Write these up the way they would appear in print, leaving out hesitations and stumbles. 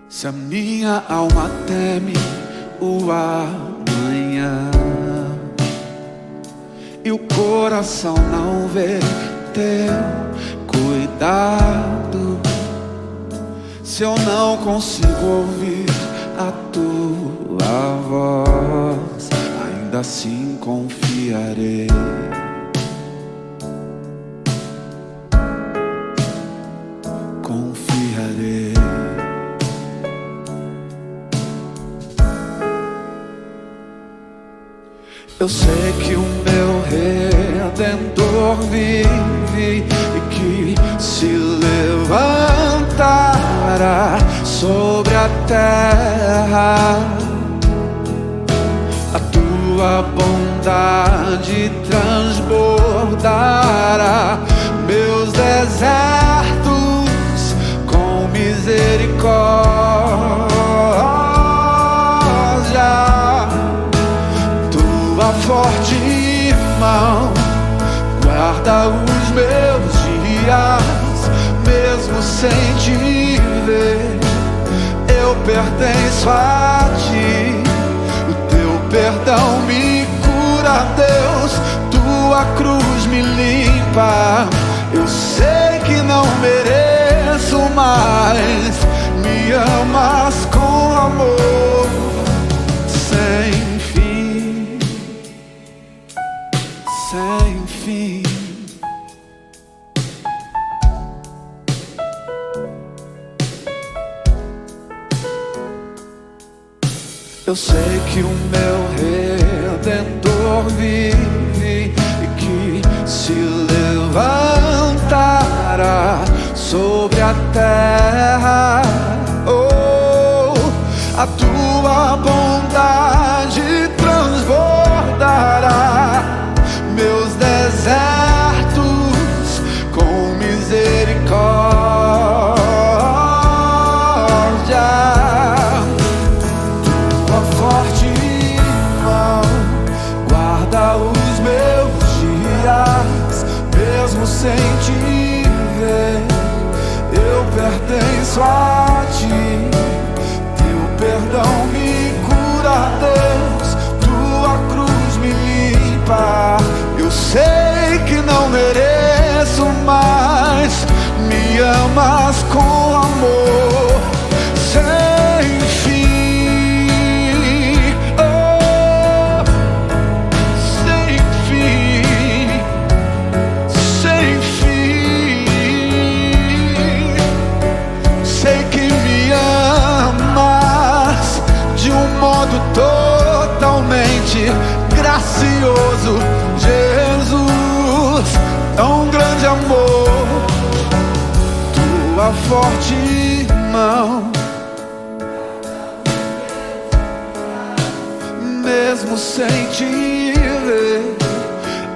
Se a minha alma teme o amanhã e o coração não vê teu cuidado, se eu não consigo ouvir a tua voz, ainda assim confiarei. Confiarei. Eu sei que o meu Redentor vive e que se levantará sobre a terra. A tua bondade transbordará meus desertos com misericórdia. Tua forte mão guarda os meus dias, mesmo sem te ver, eu pertenço a ti. O teu perdão me cura, Deus, tua cruz me limpa. Eu sei que não mereço, mas me amas com amor sem fim, sem fim. Eu sei que o meu Redentor vive e que se levantará sobre a terra. Oh, a tua bondade transbordará meus desertos com misericórdia. Forte mão guarda os meus dias, mesmo sem te ver, eu pertenço a ti. Teu perdão me cura, Deus, tua cruz me limpa. Eu sei que não mereço, mas me amas com amor sem fim. Totalmente gracioso, Jesus, tão grande amor. Tua forte mão, mesmo sem te ver,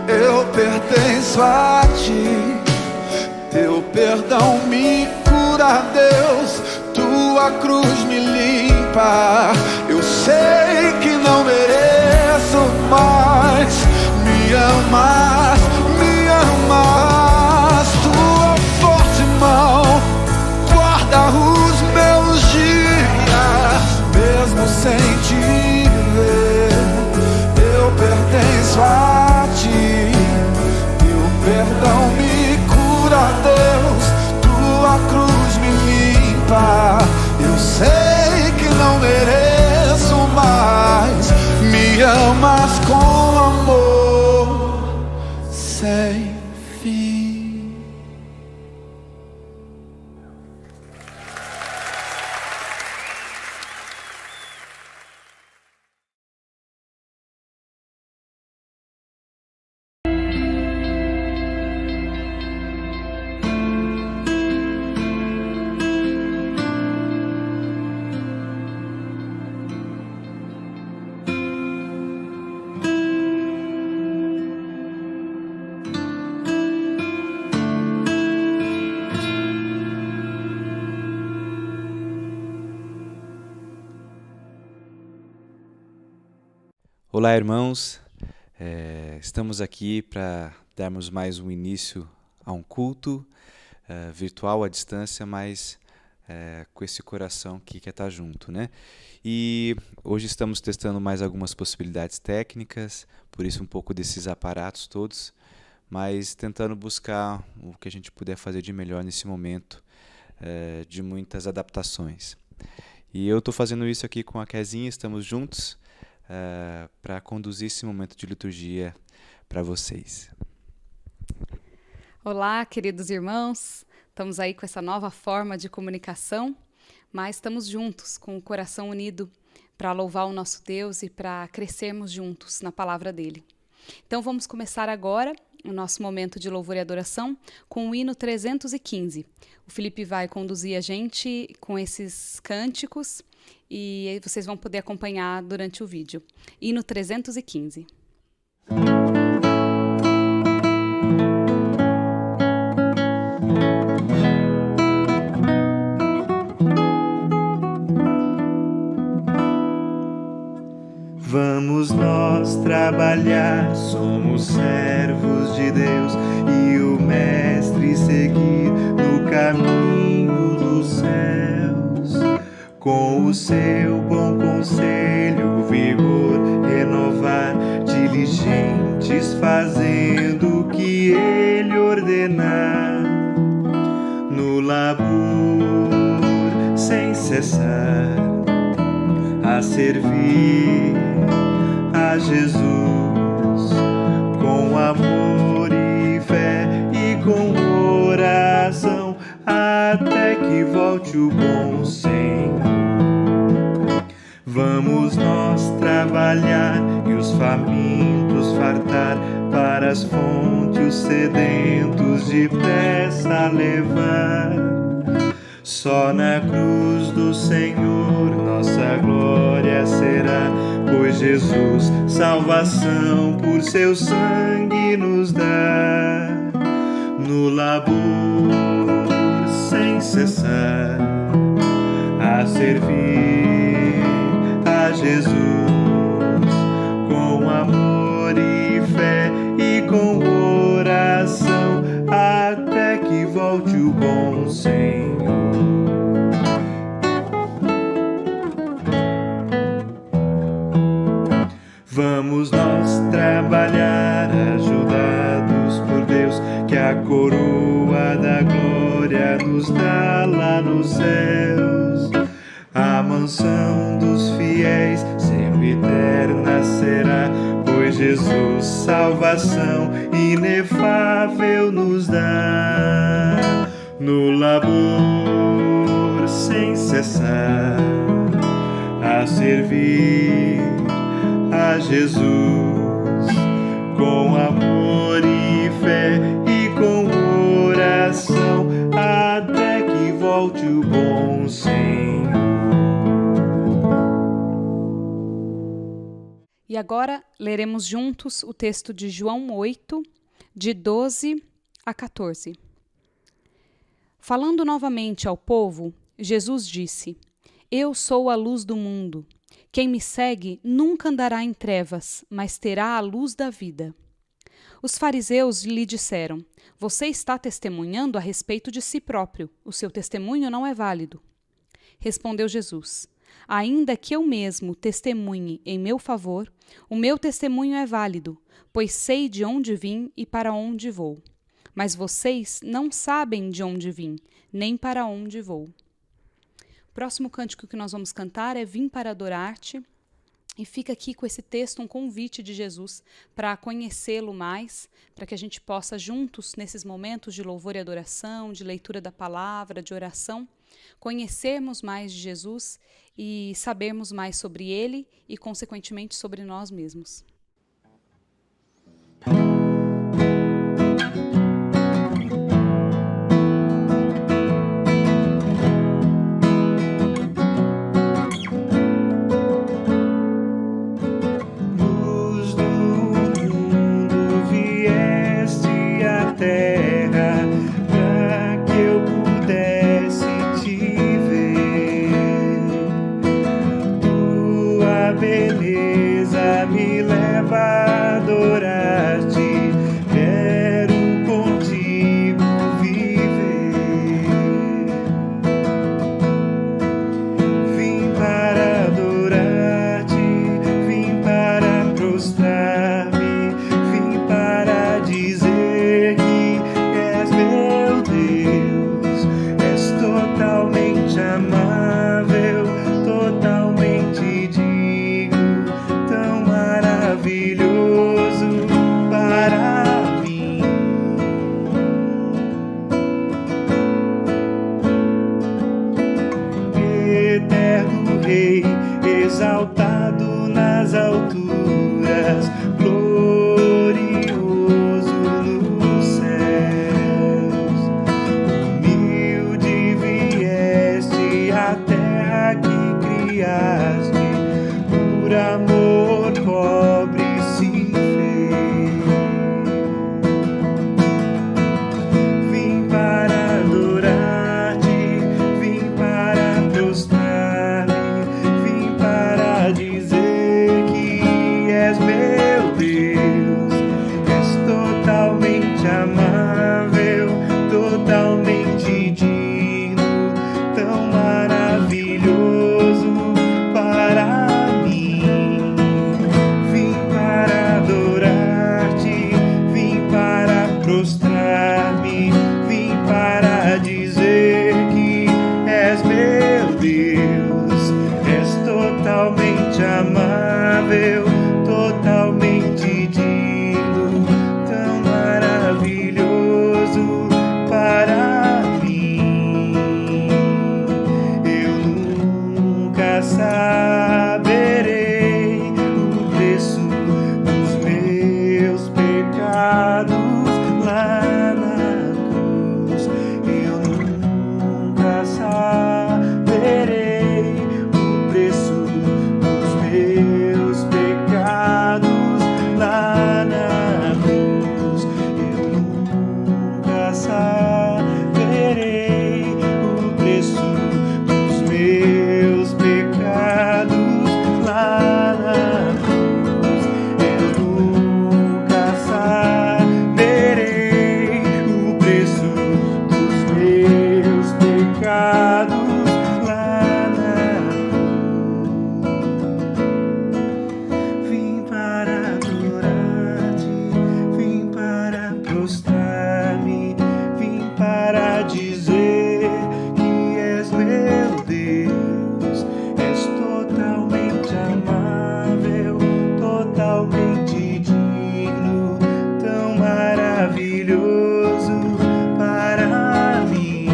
eu pertenço a ti. Teu perdão me cura, Deus, tua cruz me limpa. Eu sei que não mereço, mas me amas, me amas. Tua forte mão guarda os meus dias, mesmo sem te ver, eu pertenço a ti. Teu perdão me cura, Deus, tua cruz me limpa. Eu sei que não mereço, mas me amas com amor sem fim. Olá, irmãos, estamos aqui para darmos mais um início a um culto virtual à distância, mas com esse coração que quer estar junto, né? E hoje estamos testando mais algumas possibilidades técnicas, por isso um pouco desses aparatos todos, mas tentando buscar o que a gente puder fazer de melhor nesse momento de muitas adaptações. E eu estou fazendo isso aqui com a Kezinha, estamos juntos para conduzir esse momento de liturgia para vocês. Olá, queridos irmãos, estamos aí com essa nova forma de comunicação, mas estamos juntos, com o coração unido, para louvar o nosso Deus e para crescermos juntos na palavra dele. Então vamos começar agora o nosso momento de louvor e adoração com o hino 315. O Felipe vai conduzir a gente com esses cânticos e vocês vão poder acompanhar durante o vídeo. Hino 315. Vamos nós trabalhar, somos servos de Deus e o Mestre seguir no caminho dos céus. Com o seu bom conselho, vigor renovar, diligentes fazendo o que ele ordenar. No labor sem cessar, a servir a Jesus com amor e fé e com oração, até que volte o bom Senhor. Vamos nós trabalhar e os famintos fartar, para as fontes os sedentos depressa levar. Só na cruz do Senhor nossa glória será, pois Jesus salvação por seu sangue nos dá. No labor sem cessar, a servir a Jesus com amor e fé e com oração, até que volte o bom Senhor. Vamos nós trabalhar, ajudados por Deus, que a coroa da glória nos dá lá nos céus. A mansão dos fiéis sempre eterna será, pois Jesus salvação inefável nos dá. No labor sem cessar, a servir a Jesus com amor e fé e com oração, até que volte o bom Senhor. E agora leremos juntos o texto de João 8, de 12 a 14. Falando novamente ao povo, Jesus disse: Eu sou a luz do mundo. Quem me segue nunca andará em trevas, mas terá a luz da vida. Os fariseus lhe disseram: Você está testemunhando a respeito de si próprio. O seu testemunho não é válido. Respondeu Jesus: Ainda que eu mesmo testemunhe em meu favor, o meu testemunho é válido, pois sei de onde vim e para onde vou. Mas vocês não sabem de onde vim, nem para onde vou. O próximo cântico que nós vamos cantar é Vim para Adorar-te, e fica aqui com esse texto um convite de Jesus para conhecê-lo mais, para que a gente possa juntos, nesses momentos de louvor e adoração, de leitura da palavra, de oração, conhecermos mais de Jesus e sabermos mais sobre ele e, consequentemente, sobre nós mesmos. Beleza me leva a adorar-te, quero contigo viver. exaltado nas alturas, glorioso nos céus. Humilde vieste à terra que criaste, por amor pobre se fez. Vim para adorar-te, vim para prostrar-me, vim para dizer que és meu Deus. És totalmente amável, totalmente digno, tão maravilhoso para mim. Vim para adorar-te, vim para prostrar-me, vim para dizer que és meu Deus. És totalmente amável, totalmente digno, tão maravilhoso para mim. Eu nunca saberei o preço dos meus pecados lá na cruz. Eu nunca saberei o preço dos meus pecados lá na cruz. Eu nunca saberei o preço dos meus pecados lá na cruz. Eu nunca saberei o preço dos meus pecados lá na cruz. Vim para adorar-te, vim para prostrar-me, vim para dizer que és meu Deus. És totalmente amável, totalmente digno, tão maravilhoso para mim.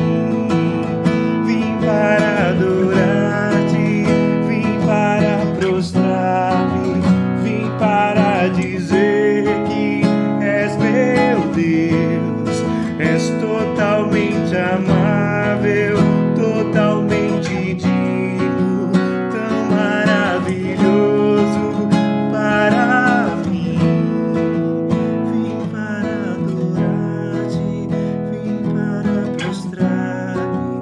Vim para adorar-te, vim para prostrar-me, vim para dizer que és meu Deus. És totalmente amável, totalmente digno, tão maravilhoso para mim. Vim para adorar-te, vim para prostrar-me,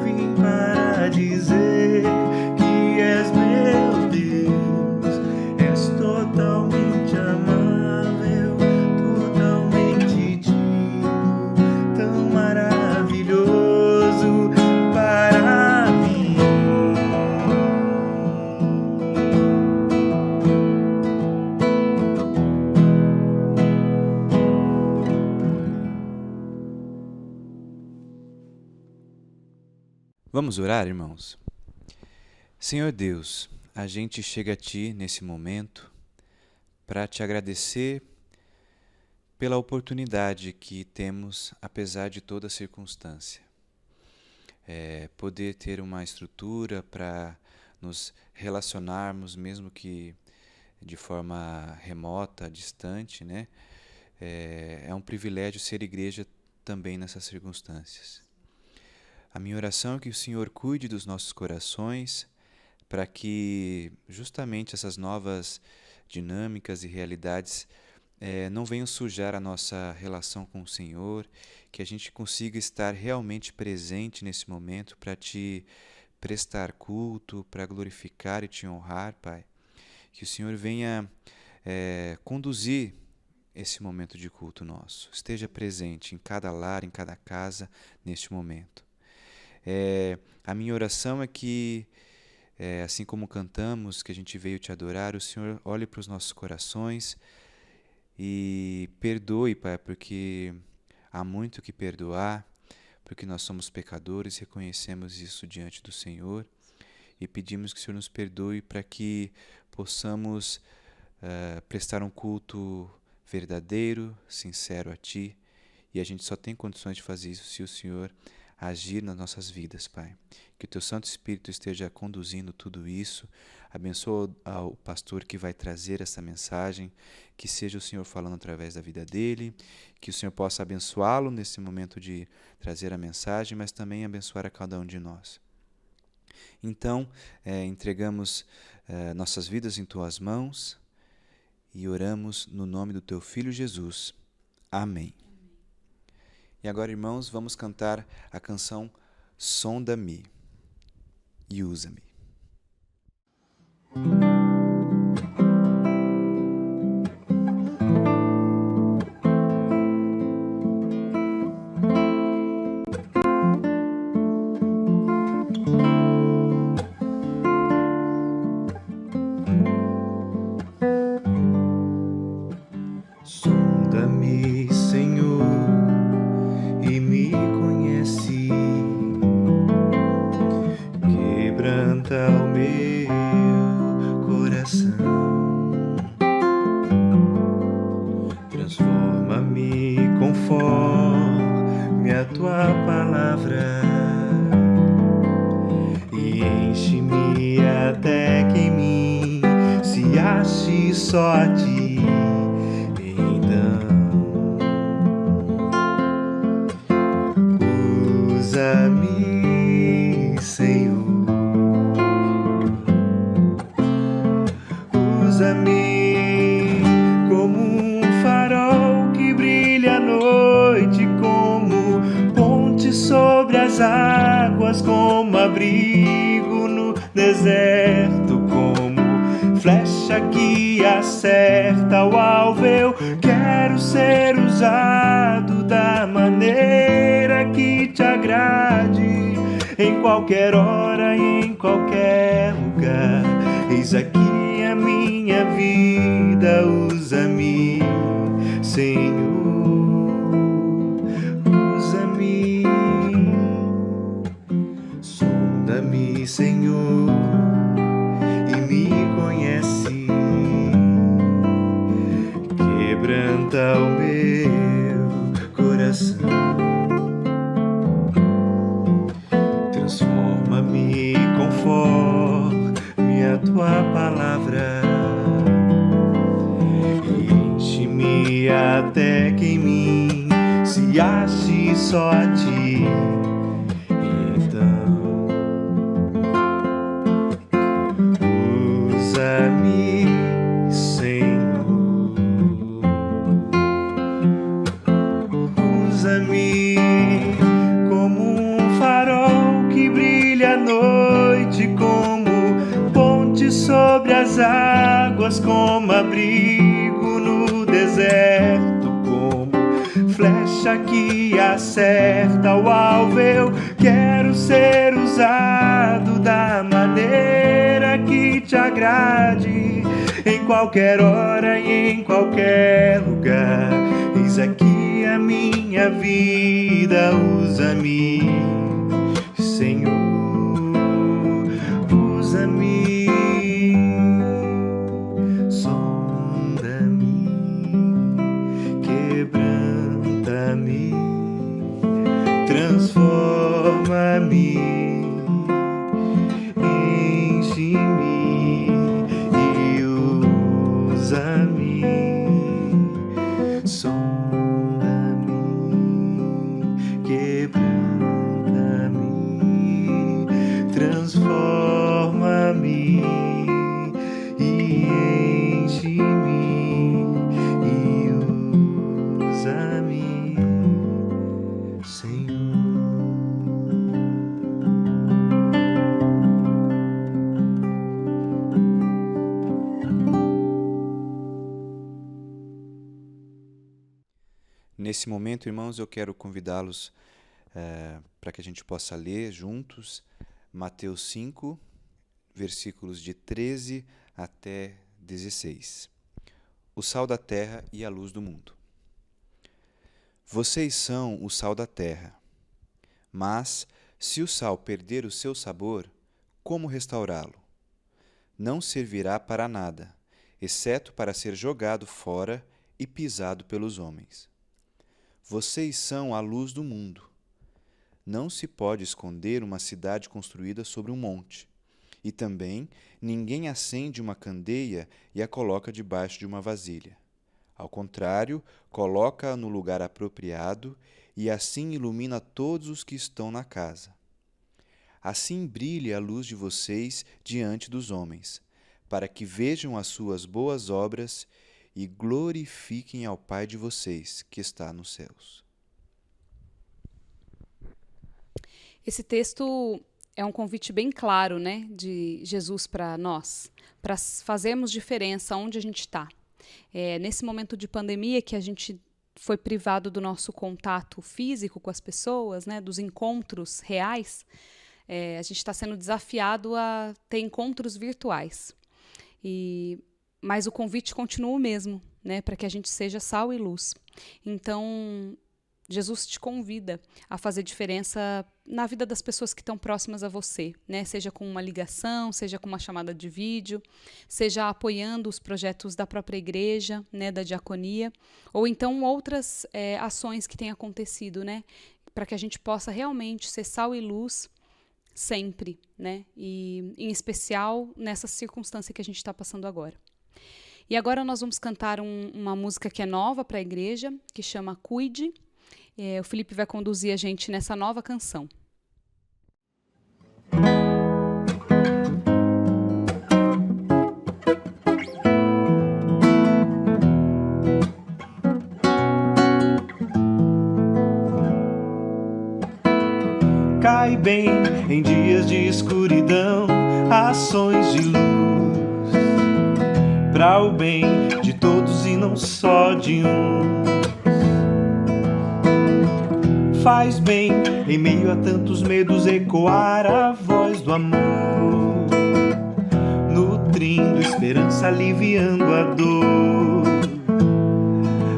vim para dizer que és meu Deus. És totalmente amável, totalmente digno, tão maravilhoso para mim. Vamos orar, irmãos? Senhor Deus, a gente chega a Ti nesse momento para Te agradecer pela oportunidade que temos, apesar de toda circunstância. Poder ter uma estrutura para nos relacionarmos, mesmo que de forma remota, distante, né? É um privilégio ser igreja também nessas circunstâncias. A minha oração é que o Senhor cuide dos nossos corações para que justamente essas novas dinâmicas e realidades não venham sujar a nossa relação com o Senhor, que a gente consiga estar realmente presente nesse momento para Te prestar culto, para glorificar e Te honrar, Pai. Que o Senhor venha conduzir esse momento de culto nosso. Esteja presente em cada lar, em cada casa, neste momento. A minha oração é que, assim como cantamos, que a gente veio Te adorar, o Senhor olhe para os nossos corações e perdoe, Pai, porque há muito que perdoar, porque nós somos pecadores, reconhecemos isso diante do Senhor e pedimos que o Senhor nos perdoe para que possamos prestar um culto verdadeiro, sincero a Ti, e a gente só tem condições de fazer isso se o Senhor agir nas nossas vidas, Pai. Que o Teu Santo Espírito esteja conduzindo tudo isso. Abençoa o pastor que vai trazer essa mensagem, que seja o Senhor falando através da vida dele, que o Senhor possa abençoá-lo nesse momento de trazer a mensagem, mas também abençoar a cada um de nós. Então, entregamos nossas vidas em Tuas mãos e oramos no nome do Teu Filho Jesus. Amém. E agora, irmãos, vamos cantar a canção Sonda-me e Usa-me. Sonda-me, Senhor, e me conhece. Quebranta o meu coração. Transforma-me conforme a Tua palavra e enche-me até que em mim se ache só a Ti. Usa-me, Senhor, usa-me como um farol que brilha à noite, como ponte sobre as águas, como abrigo no deserto, como flecha que acerta o alvo. Eu quero ser usado da maneira que Te agrade, em qualquer hora, em qualquer lugar. Eis aqui a minha vida, usa-me, Senhor, usa-me. Sonda-me, Senhor, e me conhece. Quebranta o meu coração. Transforma-me conforme a Tua palavra e enche-me até que em mim se ache só a Ti. Então, usa-me, Senhor, usa-me como um farol que brilha à noite, como ponte sobre as águas, como abrigo no deserto, como flecha que acerta o alvo. Eu quero ser usado da maneira que Te agrade, em qualquer hora e em qualquer lugar. Eis aqui a minha vida, usa-me, Senhor, usa-me. Sonda-me, quebranta-me, transforma-me, enche-me e usa-me. Sonda-me, quebranta-me, transforma-me e enche-me e usa-me, Senhor. Nesse momento, irmãos, eu quero convidá-los para que a gente possa ler juntos Mateus 5, versículos de 13 até 16. O sal da terra e a luz do mundo. Vocês são o sal da terra. Mas, se o sal perder o seu sabor, como restaurá-lo? Não servirá para nada, exceto para ser jogado fora e pisado pelos homens. Vocês são a luz do mundo. não se pode esconder uma cidade construída sobre um monte. E também ninguém acende uma candeia e a coloca debaixo de uma vasilha. Ao contrário, coloca-a no lugar apropriado e assim ilumina todos os que estão na casa. Assim brilhe a luz de vocês diante dos homens, para que vejam as suas boas obras e glorifiquem ao Pai de vocês, que está nos céus. Esse texto é um convite bem claro, né, de Jesus para nós, para fazermos diferença onde a gente está. Nesse momento de pandemia que a gente foi privado do nosso contato físico com as pessoas, né, dos encontros reais, a gente está sendo desafiado a ter encontros virtuais. Mas o convite continua o mesmo, né, para que a gente seja sal e luz. Então, Jesus te convida a fazer diferença na vida das pessoas que estão próximas a você, né? Seja com uma ligação, seja com uma chamada de vídeo, seja apoiando os projetos da própria igreja, né, da diaconia, ou então outras ações que têm acontecido, né, para que a gente possa realmente ser sal e luz sempre, né? E em especial nessa circunstância que a gente está passando agora. E agora nós vamos cantar uma música que é nova para a igreja, que chama Cuide. O Felipe vai conduzir a gente nessa nova canção. Cai bem em dias de escuridão, ações de luz, para o bem de todos e não só de um. Faz bem, em meio a tantos medos, ecoar a voz do amor, nutrindo esperança, aliviando a dor.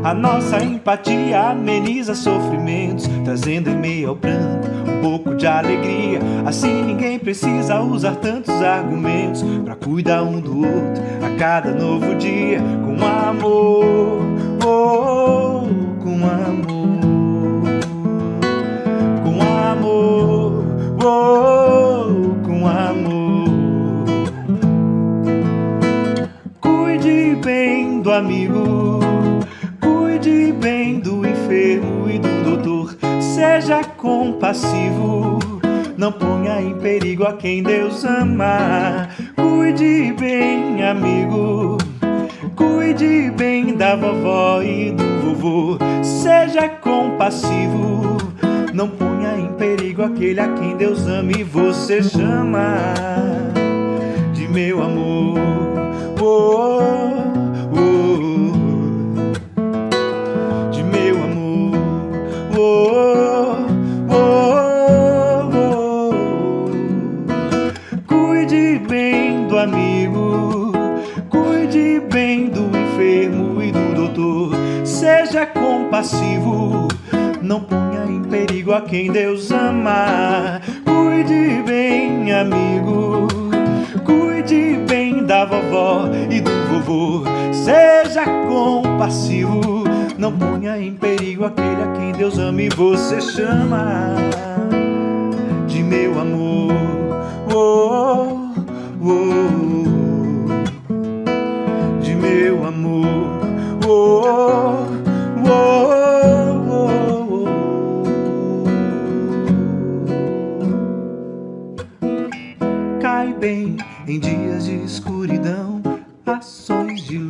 A nossa empatia ameniza sofrimentos, trazendo em meio ao pranto um pouco de alegria. Assim ninguém precisa usar tantos argumentos para cuidar um do outro a cada novo dia, com amor, oh, com amor. Com amor. Cuide bem do amigo, cuide bem do enfermo e do doutor. Seja compassivo, não ponha em perigo a quem Deus ama. Cuide bem, amigo, cuide bem da vovó e do vovô. Seja compassivo, não ponha em perigo aquele a quem Deus ama e você chama de meu amor. Oh, oh, oh, de meu amor. Oh, oh, oh, oh. Cuide bem do amigo, cuide bem do enfermo e do doutor. Seja compassivo, não ponha em perigo a quem Deus ama. Cuide bem, amigo, cuide bem da vovó e do vovô. Seja compassivo, não ponha em perigo aquele a quem Deus ama e você chama de meu amor. Oh, oh, oh, de meu amor. Oh, oh, bem em dias de escuridão, ações de luz,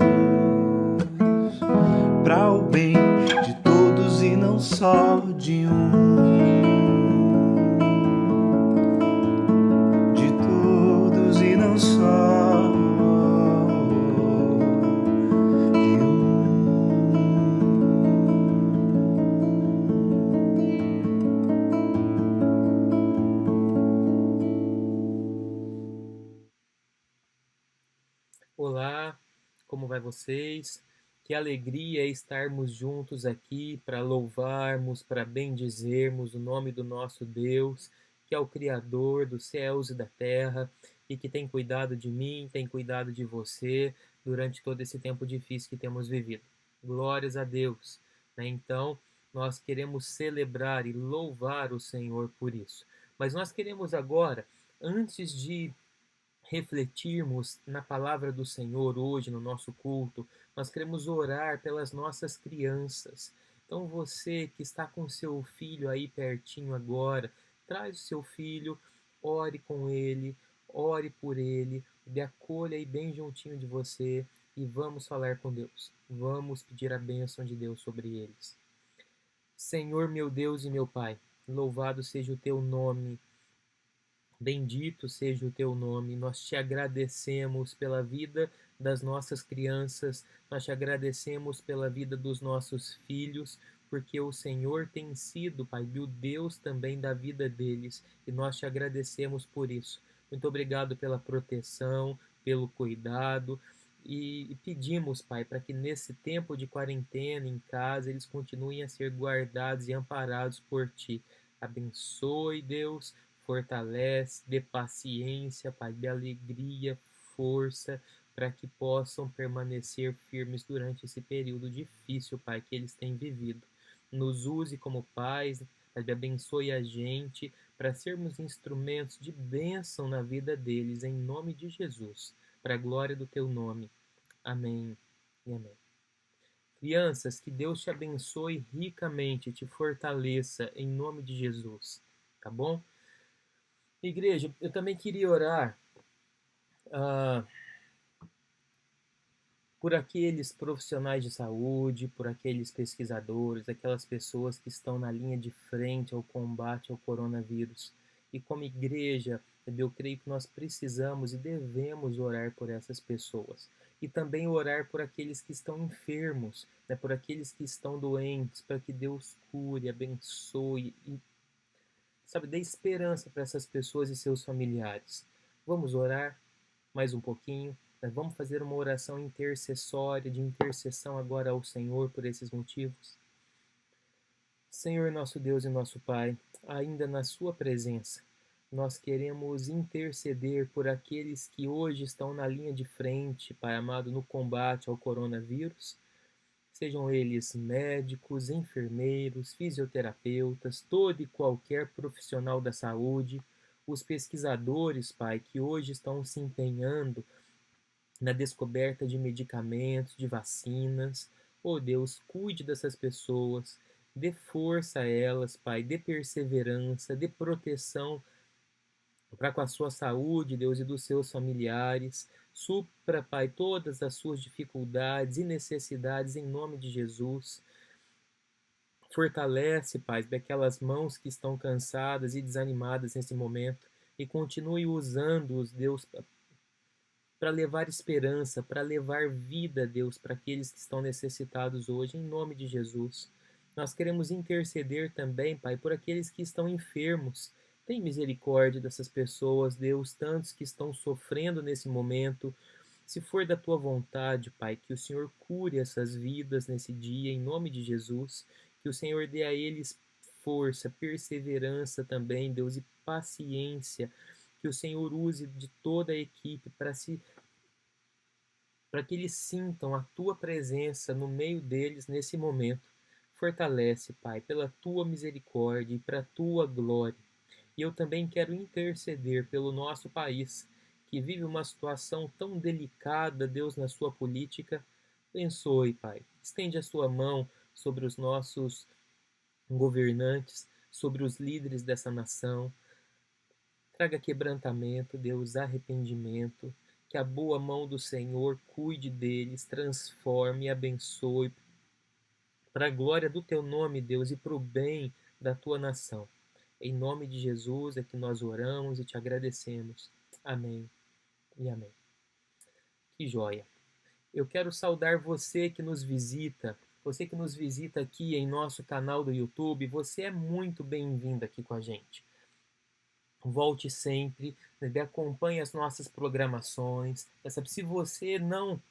para o bem de todos e não só de um. De todos e não só de um. Olá, como vai vocês? Que alegria estarmos juntos aqui para louvarmos, para bendizermos o nome do nosso Deus, que é o Criador dos céus e da terra e que tem cuidado de mim, tem cuidado de você durante todo esse tempo difícil que temos vivido. Glórias a Deus, né? Então, Nós queremos celebrar e louvar o Senhor por isso. Mas nós queremos agora, antes de refletirmos na palavra do Senhor hoje no nosso culto, nós queremos orar pelas nossas crianças. Então você que está com seu filho aí pertinho agora, traz o seu filho, ore com ele, ore por ele, ele acolha aí bem juntinho de você e vamos falar com Deus. Vamos pedir a bênção de Deus sobre eles. Senhor meu Deus e meu Pai, louvado seja o teu nome. Bendito seja o teu nome, nós te agradecemos pela vida das nossas crianças, nós te agradecemos pela vida dos nossos filhos, porque o Senhor tem sido, Pai, o Deus também da vida deles, e nós te agradecemos por isso. Muito obrigado pela proteção, pelo cuidado, e pedimos, Pai, para que nesse tempo de quarentena em casa, eles continuem a ser guardados e amparados por Ti. Abençoe, Deus, fortalece, dê paciência, Pai, dê alegria, força, para que possam permanecer firmes durante esse período difícil, Pai, que eles têm vivido. Nos use como pais, Pai, abençoe a gente, para sermos instrumentos de bênção na vida deles, em nome de Jesus, para a glória do Teu nome. Amém e amém. Crianças, que Deus te abençoe ricamente, te fortaleça, em nome de Jesus, tá bom? Igreja, eu também queria orar por aqueles profissionais de saúde, por aqueles pesquisadores, aquelas pessoas que estão na linha de frente ao combate ao coronavírus. E como igreja, eu creio que nós precisamos e devemos orar por essas pessoas. E também orar por aqueles que estão enfermos, né, por aqueles que estão doentes, para que Deus cure, abençoe e dê esperança para essas pessoas e seus familiares. Vamos orar mais um pouquinho. Vamos fazer uma oração intercessória, de intercessão agora ao Senhor por esses motivos. Senhor, nosso Deus e nosso Pai, ainda na Sua presença, nós queremos interceder por aqueles que hoje estão na linha de frente, Pai amado, no combate ao coronavírus. Sejam eles médicos, enfermeiros, fisioterapeutas, todo e qualquer profissional da saúde, os pesquisadores, Pai, que hoje estão se empenhando na descoberta de medicamentos, de vacinas. Oh Deus, cuide dessas pessoas, dê força a elas, Pai, dê perseverança, dê proteção para com a sua saúde, Deus, e dos seus familiares. Supra, Pai, todas as suas dificuldades e necessidades em nome de Jesus. Fortalece, Pai, daquelas mãos que estão cansadas e desanimadas nesse momento e continue usando-os, Deus, para levar esperança, para levar vida, Deus, para aqueles que estão necessitados hoje, em nome de Jesus. Nós queremos interceder também, Pai, por aqueles que estão enfermos. Tem misericórdia dessas pessoas, Deus, tantos que estão sofrendo nesse momento. Se for da Tua vontade, Pai, que o Senhor cure essas vidas nesse dia, em nome de Jesus. Que o Senhor dê a eles força, perseverança também, Deus, e paciência. Que o Senhor use de toda a equipe para que eles sintam a Tua presença no meio deles nesse momento. Fortalece, Pai, pela Tua misericórdia e para a Tua glória. E eu também quero interceder pelo nosso país, que vive uma situação tão delicada, Deus, na sua política. Abençoe, Pai. Estende a sua mão sobre os nossos governantes, sobre os líderes dessa nação. Traga quebrantamento, Deus, arrependimento. Que a boa mão do Senhor cuide deles, transforme e abençoe. Para a glória do Teu nome, Deus, e para o bem da Tua nação. Em nome de Jesus é que nós oramos e Te agradecemos. Amém e amém. Que joia! Eu quero saudar você que nos visita aqui em nosso canal do YouTube. Você é muito bem-vindo aqui com a gente. Volte sempre, acompanhe as nossas programações. Se você não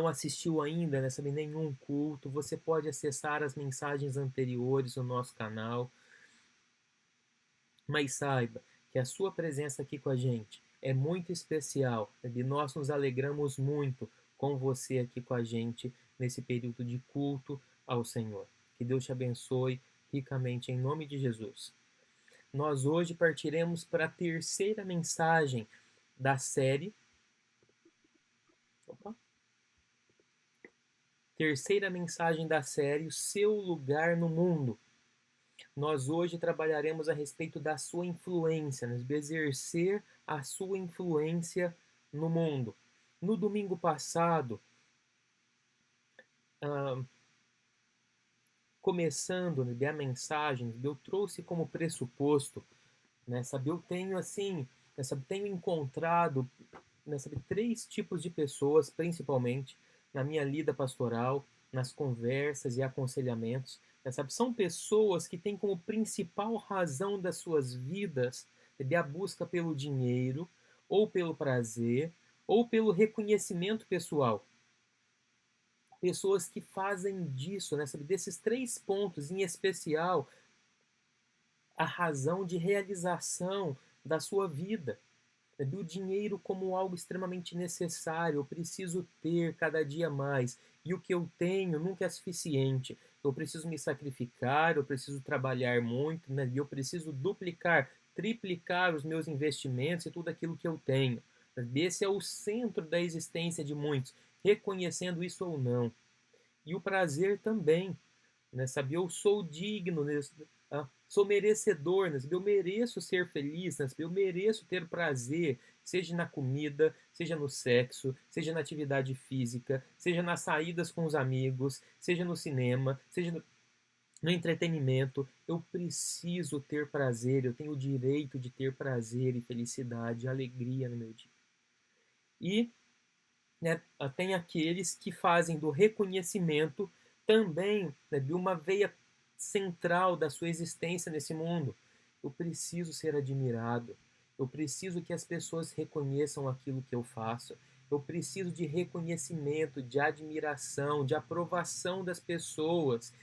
assistiu ainda, nenhum culto, você pode acessar as mensagens anteriores no nosso canal. Mas saiba que a sua presença aqui com a gente é muito especial, e nós nos alegramos muito com você aqui com a gente nesse período de culto ao Senhor. Que Deus te abençoe ricamente em nome de Jesus. Nós hoje partiremos para a terceira mensagem da série. Terceira mensagem da série, o seu lugar no mundo. Nós hoje trabalharemos a respeito da sua influência, de exercer a sua influência no mundo. No domingo passado, começando a mensagem, eu trouxe como pressuposto, eu tenho assim, tenho encontrado, três tipos de pessoas, principalmente na minha lida pastoral, nas conversas e aconselhamentos. São pessoas que têm como principal razão das suas vidas a busca pelo dinheiro, ou pelo prazer, ou pelo reconhecimento pessoal. Pessoas que fazem disso, desses três pontos, em especial, a razão de realização da sua vida. Do dinheiro como algo extremamente necessário, eu preciso ter cada dia mais, e o que eu tenho nunca é suficiente. Eu preciso me sacrificar, eu preciso trabalhar muito, e eu preciso duplicar, triplicar os meus investimentos e tudo aquilo que eu tenho. Esse é o centro da existência de muitos, reconhecendo isso ou não. E o prazer também, eu sou digno, sou merecedor, eu mereço ser feliz, eu mereço ter prazer, seja na comida, seja no sexo, seja na atividade física, seja nas saídas com os amigos, seja no cinema, seja no entretenimento. Eu preciso ter prazer, eu tenho o direito de ter prazer e felicidade, alegria no meu dia. E tem aqueles que fazem do reconhecimento também de uma veia central da sua existência nesse mundo. Eu preciso ser admirado. Eu preciso que as pessoas reconheçam aquilo que eu faço. Eu preciso de reconhecimento, de admiração, de aprovação das pessoas.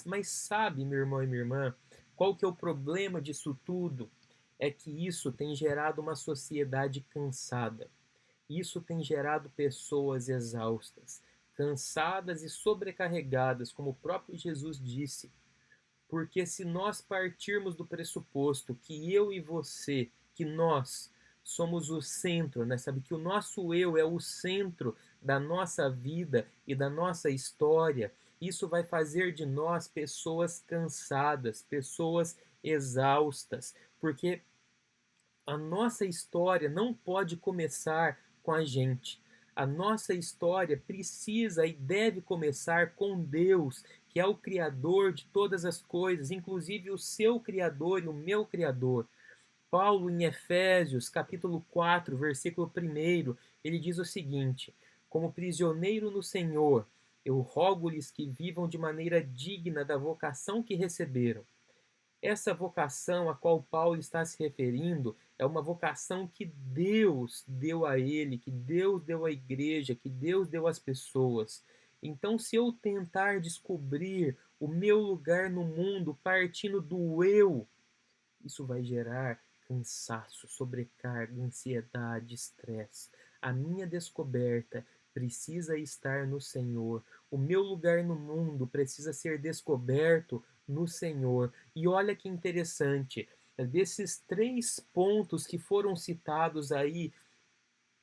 Mas sabe, meu irmão e minha irmã, qual que é o problema disso tudo? É que isso tem gerado uma sociedade cansada. Isso tem gerado pessoas exaustas, cansadas e sobrecarregadas, como o próprio Jesus disse. Porque se nós partirmos do pressuposto que eu e você, que nós somos o centro, que o nosso eu é o centro da nossa vida e da nossa história, isso vai fazer de nós pessoas cansadas, pessoas exaustas, porque a nossa história não pode começar com a gente. A nossa história precisa e deve começar com Deus, que é o Criador de todas as coisas, inclusive o seu Criador e o meu Criador. Paulo, em Efésios, capítulo 4, versículo 1, ele diz o seguinte: como prisioneiro no Senhor, eu rogo-lhes que vivam de maneira digna da vocação que receberam. Essa vocação a qual Paulo está se referindo é uma vocação que Deus deu a ele, que Deus deu à igreja, que Deus deu às pessoas. Então, se eu tentar descobrir o meu lugar no mundo partindo do eu, isso vai gerar cansaço, sobrecarga, ansiedade, estresse. A minha descoberta precisa estar no Senhor. O meu lugar no mundo precisa ser descoberto no Senhor. E olha que interessante, desses três pontos que foram citados aí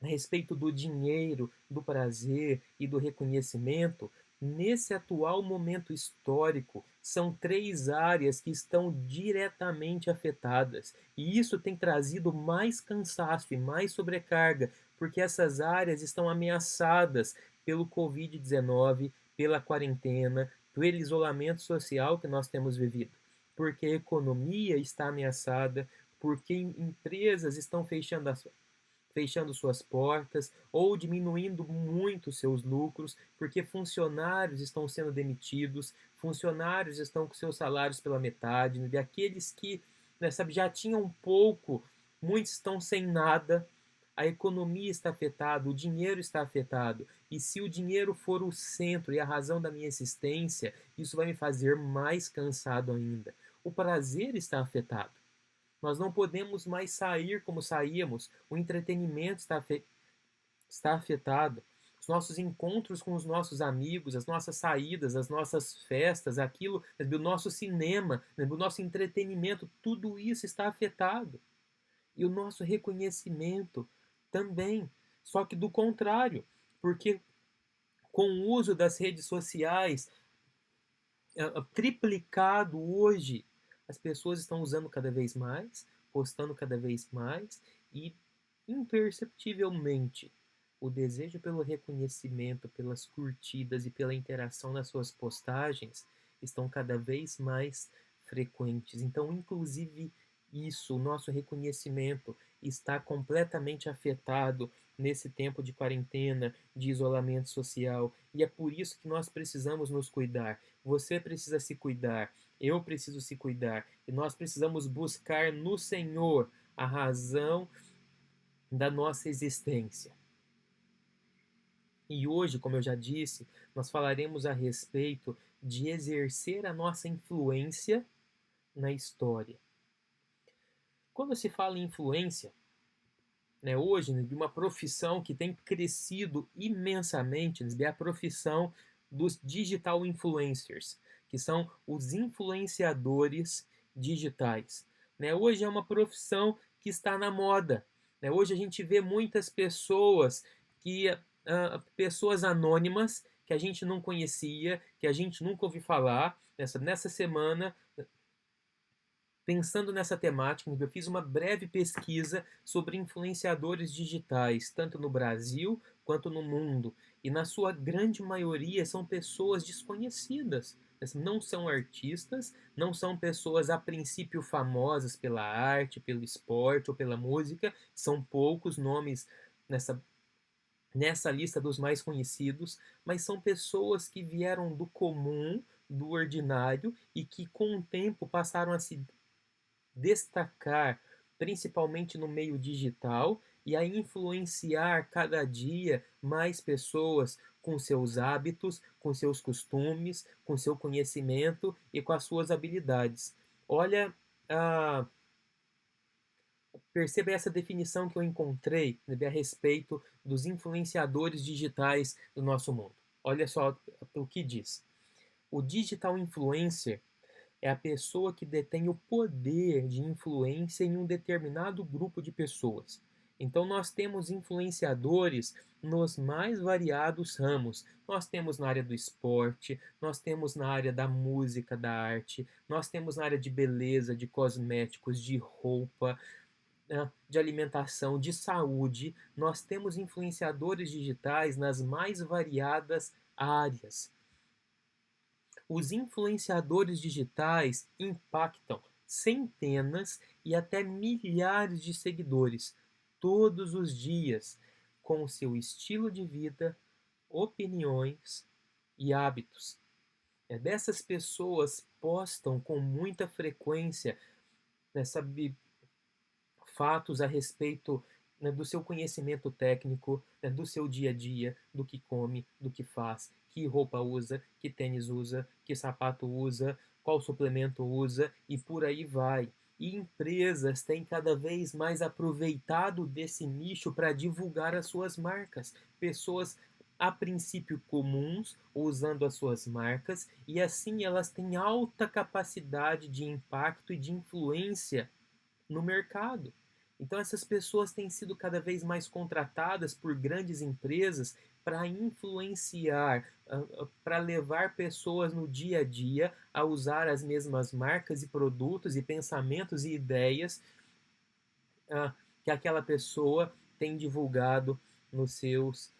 a respeito do dinheiro, do prazer e do reconhecimento, nesse atual momento histórico, são três áreas que estão diretamente afetadas. E isso tem trazido mais cansaço e mais sobrecarga, porque essas áreas estão ameaçadas pelo Covid-19, pela quarentena, pelo isolamento social que nós temos vivido. Porque a economia está ameaçada, porque empresas estão fechando suas portas ou diminuindo muito seus lucros, porque funcionários estão sendo demitidos, funcionários estão com seus salários pela metade, e aqueles que já tinham pouco, muitos estão sem nada. A economia está afetada, o dinheiro está afetado. E se o dinheiro for o centro e a razão da minha existência, isso vai me fazer mais cansado ainda. O prazer está afetado. Nós não podemos mais sair como saíamos. O entretenimento está afetado. os nossos encontros com os nossos amigos, as nossas saídas, as nossas festas, aquilo, o nosso cinema, o nosso entretenimento, tudo isso está afetado. E o nosso reconhecimento também. Só que do contrário, porque com o uso das redes sociais triplicado hoje, as pessoas estão usando cada vez mais, postando cada vez mais e imperceptivelmente o desejo pelo reconhecimento, pelas curtidas e pela interação nas suas postagens estão cada vez mais frequentes. Então, inclusive isso, o nosso reconhecimento está completamente afetado nesse tempo de quarentena, de isolamento social, e é por isso que nós precisamos nos cuidar. Você precisa se cuidar, eu preciso se cuidar, e nós precisamos buscar no Senhor a razão da nossa existência. E hoje, como eu já disse, nós falaremos a respeito de exercer a nossa influência na história. Quando se fala em influência, hoje, de uma profissão que tem crescido imensamente, é a profissão dos digital influencers, que são os influenciadores digitais. Hoje é uma profissão que está na moda. Hoje a gente vê muitas pessoas pessoas anônimas que a gente não conhecia, que a gente nunca ouviu falar. Nessa semana, pensando nessa temática, eu fiz uma breve pesquisa sobre influenciadores digitais, tanto no Brasil quanto no mundo. E na sua grande maioria são pessoas desconhecidas. Não são artistas, não são pessoas a princípio famosas pela arte, pelo esporte ou pela música. São poucos nomes nessa lista dos mais conhecidos, mas são pessoas que vieram do comum, do ordinário e que com o tempo passaram a se destacar, principalmente no meio digital, e a influenciar cada dia mais pessoas com seus hábitos, com seus costumes, com seu conhecimento e com as suas habilidades. Olha, perceba essa definição que eu encontrei a respeito dos influenciadores digitais do nosso mundo. Olha só o que diz. O digital influencer é a pessoa que detém o poder de influência em um determinado grupo de pessoas. Então nós temos influenciadores nos mais variados ramos. Nós temos na área do esporte, nós temos na área da música, da arte, nós temos na área de beleza, de cosméticos, de roupa, de alimentação, de saúde. Nós temos influenciadores digitais nas mais variadas áreas. Os influenciadores digitais impactam centenas e até milhares de seguidores todos os dias com o seu estilo de vida, opiniões e hábitos. Dessas pessoas postam com muita frequência fatos a respeito do seu conhecimento técnico, do seu dia a dia, do que come, do que faz, que roupa usa, que tênis usa, que sapato usa, qual suplemento usa e por aí vai. E empresas têm cada vez mais aproveitado desse nicho para divulgar as suas marcas. Pessoas a princípio comuns usando as suas marcas e assim elas têm alta capacidade de impacto e de influência no mercado. Então essas pessoas têm sido cada vez mais contratadas por grandes empresas para influenciar, para levar pessoas no dia a dia a usar as mesmas marcas e produtos e pensamentos e ideias que aquela pessoa tem divulgado nos seus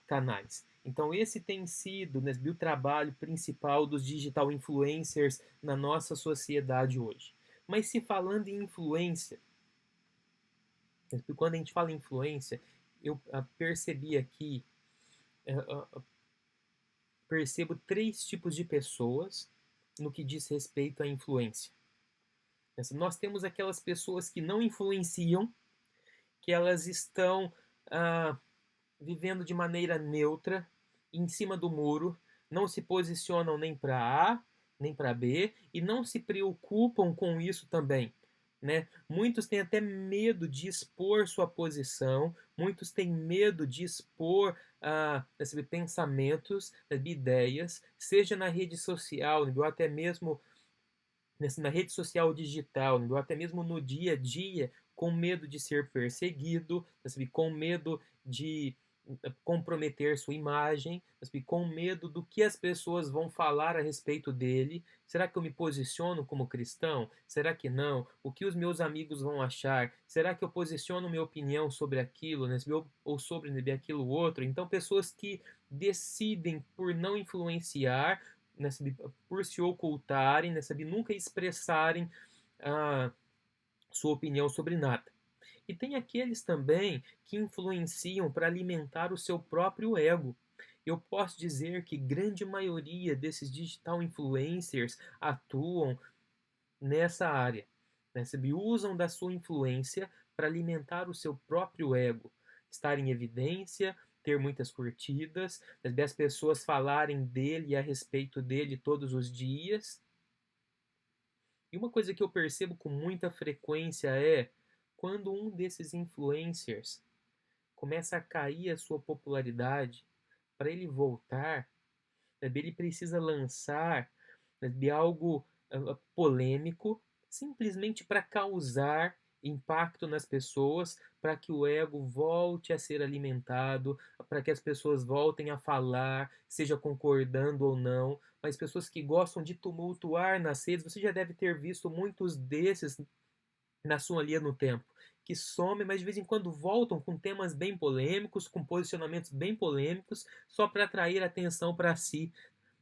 canais. Então esse tem sido o trabalho principal dos digital influencers na nossa sociedade hoje. Mas se falando em influência, quando a gente fala em influência, eu percebi aqui, percebo 3 tipos de pessoas no que diz respeito à influência. Nós temos aquelas pessoas que não influenciam, que elas estão vivendo de maneira neutra, em cima do muro, não se posicionam nem para A, nem para B, e não se preocupam com isso também. né? Muitos têm até medo de expor sua posição, muitos têm medo de expor pensamentos, ideias, seja na rede social, ou até mesmo na rede social digital, ou até mesmo no dia a dia, com medo de ser perseguido, com medo de comprometer sua imagem, com medo do que as pessoas vão falar a respeito dele. Será que eu me posiciono como cristão? Será que não? O que os meus amigos vão achar? Será que eu posiciono minha opinião sobre aquilo, ou sobre aquilo outro? Então, pessoas que decidem por não influenciar, por se ocultarem, nunca expressarem a sua opinião sobre nada. E tem aqueles também que influenciam para alimentar o seu próprio ego. Eu posso dizer que grande maioria desses digital influencers atuam nessa área. Usam da sua influência para alimentar o seu próprio ego, estar em evidência, ter muitas curtidas, as pessoas falarem dele e a respeito dele todos os dias. E uma coisa que eu percebo com muita frequência é quando um desses influencers começa a cair a sua popularidade, para ele voltar, ele precisa lançar algo polêmico, simplesmente para causar impacto nas pessoas, para que o ego volte a ser alimentado, para que as pessoas voltem a falar, seja concordando ou não, mas pessoas que gostam de tumultuar nas redes, você já deve ter visto muitos desses na sua linha no tempo, que somem, mas de vez em quando voltam com temas bem polêmicos, com posicionamentos bem polêmicos, só para atrair atenção para si.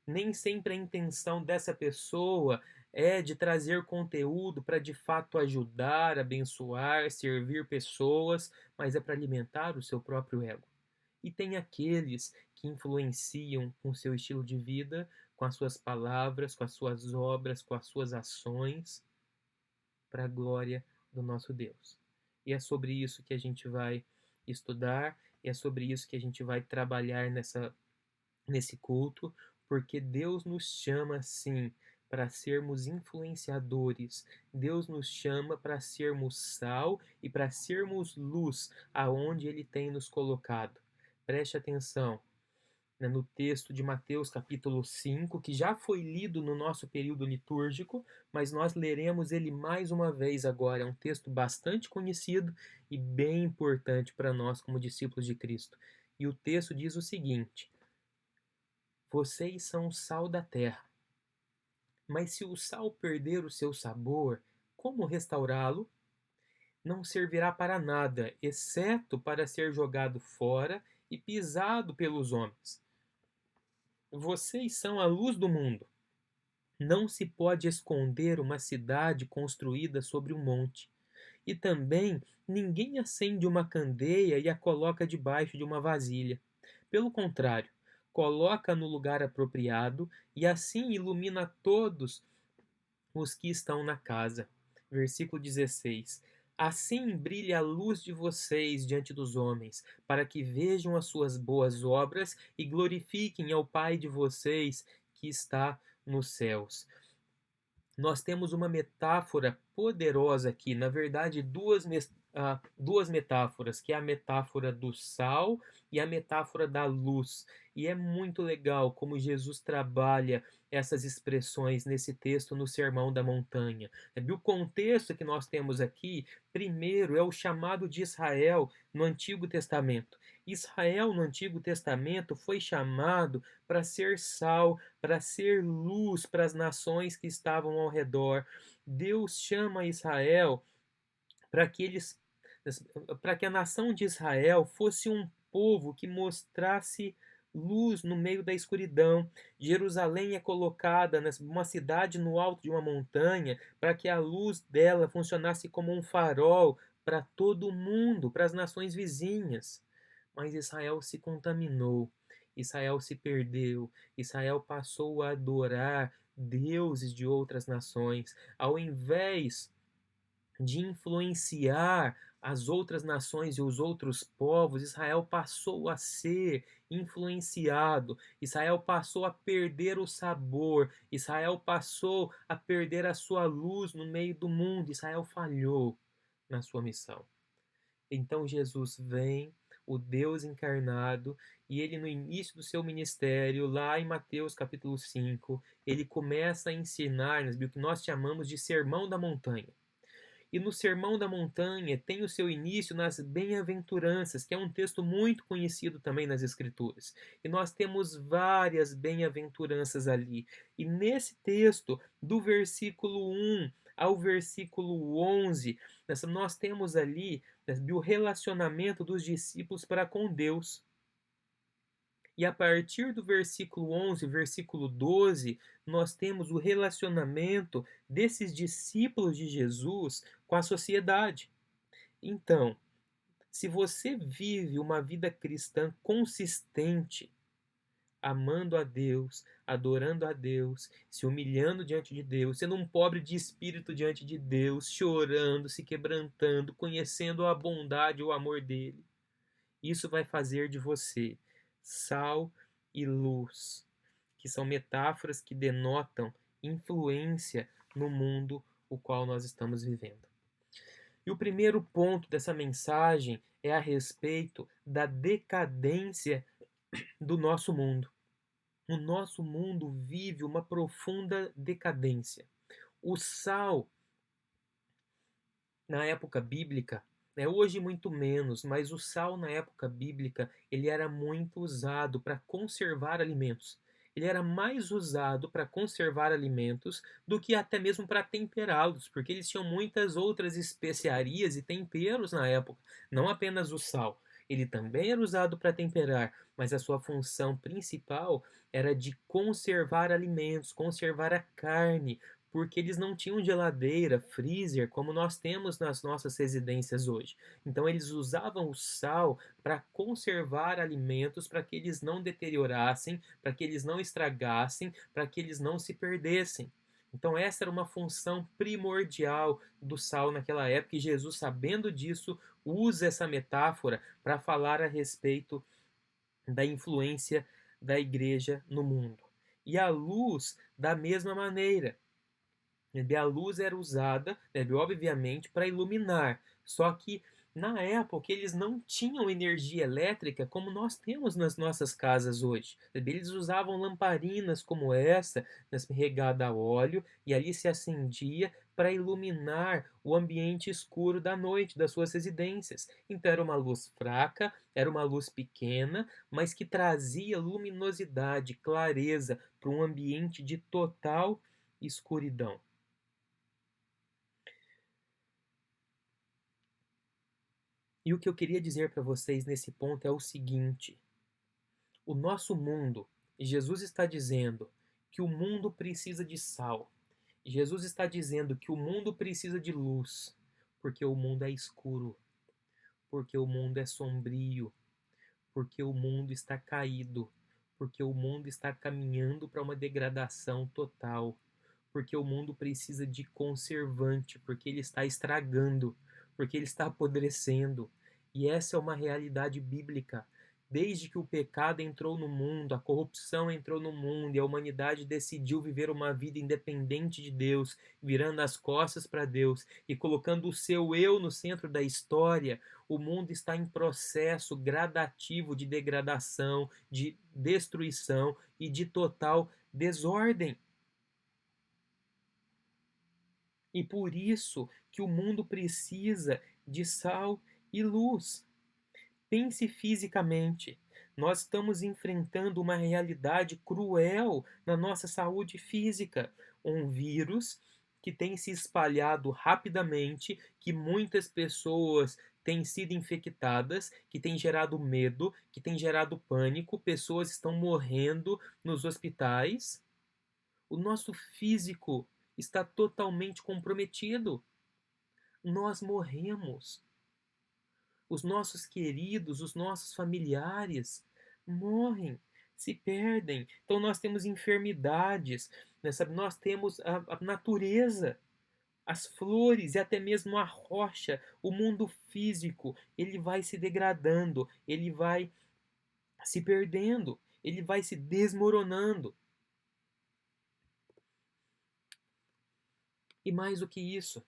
Nem sempre a intenção dessa pessoa é de trazer conteúdo para de fato ajudar, abençoar, servir pessoas, mas é para alimentar o seu próprio ego. E tem aqueles que influenciam com o seu estilo de vida, com as suas palavras, com as suas obras, com as suas ações, para a glória do nosso Deus. E é sobre isso que a gente vai estudar, e é sobre isso que a gente vai trabalhar nesse culto, porque Deus nos chama, sim, para sermos influenciadores. Deus nos chama para sermos sal e para sermos luz aonde Ele tem nos colocado. Preste atenção no texto de Mateus capítulo 5, que já foi lido no nosso período litúrgico, mas nós leremos ele mais uma vez agora. É um texto bastante conhecido e bem importante para nós como discípulos de Cristo. E o texto diz o seguinte: vocês são o sal da terra. Mas se o sal perder o seu sabor, como restaurá-lo? Não servirá para nada, exceto para ser jogado fora e pisado pelos homens. Vocês são a luz do mundo. Não se pode esconder uma cidade construída sobre um monte. E também ninguém acende uma candeia e a coloca debaixo de uma vasilha. Pelo contrário, coloca no lugar apropriado e assim ilumina todos os que estão na casa. Versículo 16. Assim brilhe a luz de vocês diante dos homens, para que vejam as suas boas obras e glorifiquem ao Pai de vocês que está nos céus. Nós temos uma metáfora poderosa aqui, na verdade, duas metáforas, que é a metáfora do sal e a metáfora da luz. E é muito legal como Jesus trabalha essas expressões nesse texto no Sermão da Montanha. O contexto que nós temos aqui, primeiro, é o chamado de Israel no Antigo Testamento. Israel no Antigo Testamento foi chamado para ser sal, para ser luz para as nações que estavam ao redor. Deus chama Israel para que a nação de Israel fosse um povo que mostrasse luz no meio da escuridão. Jerusalém é colocada numa cidade no alto de uma montanha para que a luz dela funcionasse como um farol para todo o mundo, para as nações vizinhas. Mas Israel se contaminou, Israel se perdeu, Israel passou a adorar deuses de outras nações, ao invés de influenciar as outras nações e os outros povos, Israel passou a ser influenciado, Israel passou a perder o sabor, Israel passou a perder a sua luz no meio do mundo, Israel falhou na sua missão. Então Jesus vem, o Deus encarnado, e ele no início do seu ministério, lá em Mateus capítulo 5, ele começa a ensinar-nos o que nós chamamos de Sermão da Montanha. E no Sermão da Montanha tem o seu início nas Bem-aventuranças, que é um texto muito conhecido também nas Escrituras. E nós temos várias bem-aventuranças ali. E nesse texto, do versículo 1 ao versículo 11, nós temos ali o relacionamento dos discípulos para com Deus. E a partir do versículo 11, versículo 12, nós temos o relacionamento desses discípulos de Jesus com a sociedade. Então, se você vive uma vida cristã consistente, amando a Deus, adorando a Deus, se humilhando diante de Deus, sendo um pobre de espírito diante de Deus, chorando, se quebrantando, conhecendo a bondade e o amor dele, isso vai fazer de você sal e luz, que são metáforas que denotam influência no mundo o qual nós estamos vivendo. E o primeiro ponto dessa mensagem é a respeito da decadência do nosso mundo. O nosso mundo vive uma profunda decadência. O sal, na época bíblica, hoje muito menos, mas o sal na época bíblica ele era muito usado para conservar alimentos. Ele era mais usado para conservar alimentos do que até mesmo para temperá-los, porque eles tinham muitas outras especiarias e temperos na época, não apenas o sal. Ele também era usado para temperar, mas a sua função principal era de conservar alimentos, conservar a carne, porque eles não tinham geladeira, freezer, como nós temos nas nossas residências hoje. Então eles usavam o sal para conservar alimentos, para que eles não deteriorassem, para que eles não estragassem, para que eles não se perdessem. Então essa era uma função primordial do sal naquela época, e Jesus, sabendo disso, usa essa metáfora para falar a respeito da influência da igreja no mundo. E a luz, da mesma maneira. A luz era usada, obviamente, para iluminar. Só que, na época, eles não tinham energia elétrica como nós temos nas nossas casas hoje. Eles usavam lamparinas como essa, regada a óleo, e ali se acendia para iluminar o ambiente escuro da noite das suas residências. Então era uma luz fraca, era uma luz pequena, mas que trazia luminosidade, clareza para um ambiente de total escuridão. E o que eu queria dizer para vocês nesse ponto é o seguinte: o nosso mundo, Jesus está dizendo que o mundo precisa de sal. Jesus está dizendo que o mundo precisa de luz, porque o mundo é escuro, porque o mundo é sombrio, porque o mundo está caído, porque o mundo está caminhando para uma degradação total, porque o mundo precisa de conservante, porque ele está estragando, porque ele está apodrecendo. E essa é uma realidade bíblica. Desde que o pecado entrou no mundo, a corrupção entrou no mundo e a humanidade decidiu viver uma vida independente de Deus, virando as costas para Deus e colocando o seu eu no centro da história, o mundo está em processo gradativo de degradação, de destruição e de total desordem. E por isso que o mundo precisa de sal e luz. Pense fisicamente. Nós estamos enfrentando uma realidade cruel na nossa saúde física. Um vírus que tem se espalhado rapidamente, que muitas pessoas têm sido infectadas, que tem gerado medo, que tem gerado pânico, pessoas estão morrendo nos hospitais. O nosso físico está totalmente comprometido. Nós morremos. Os nossos queridos, os nossos familiares morrem, se perdem. Então nós temos enfermidades, nós temos a natureza as flores e até mesmo a rocha, o mundo físico, ele vai se degradando, ele vai se perdendo, ele vai se desmoronando. E mais do que isso,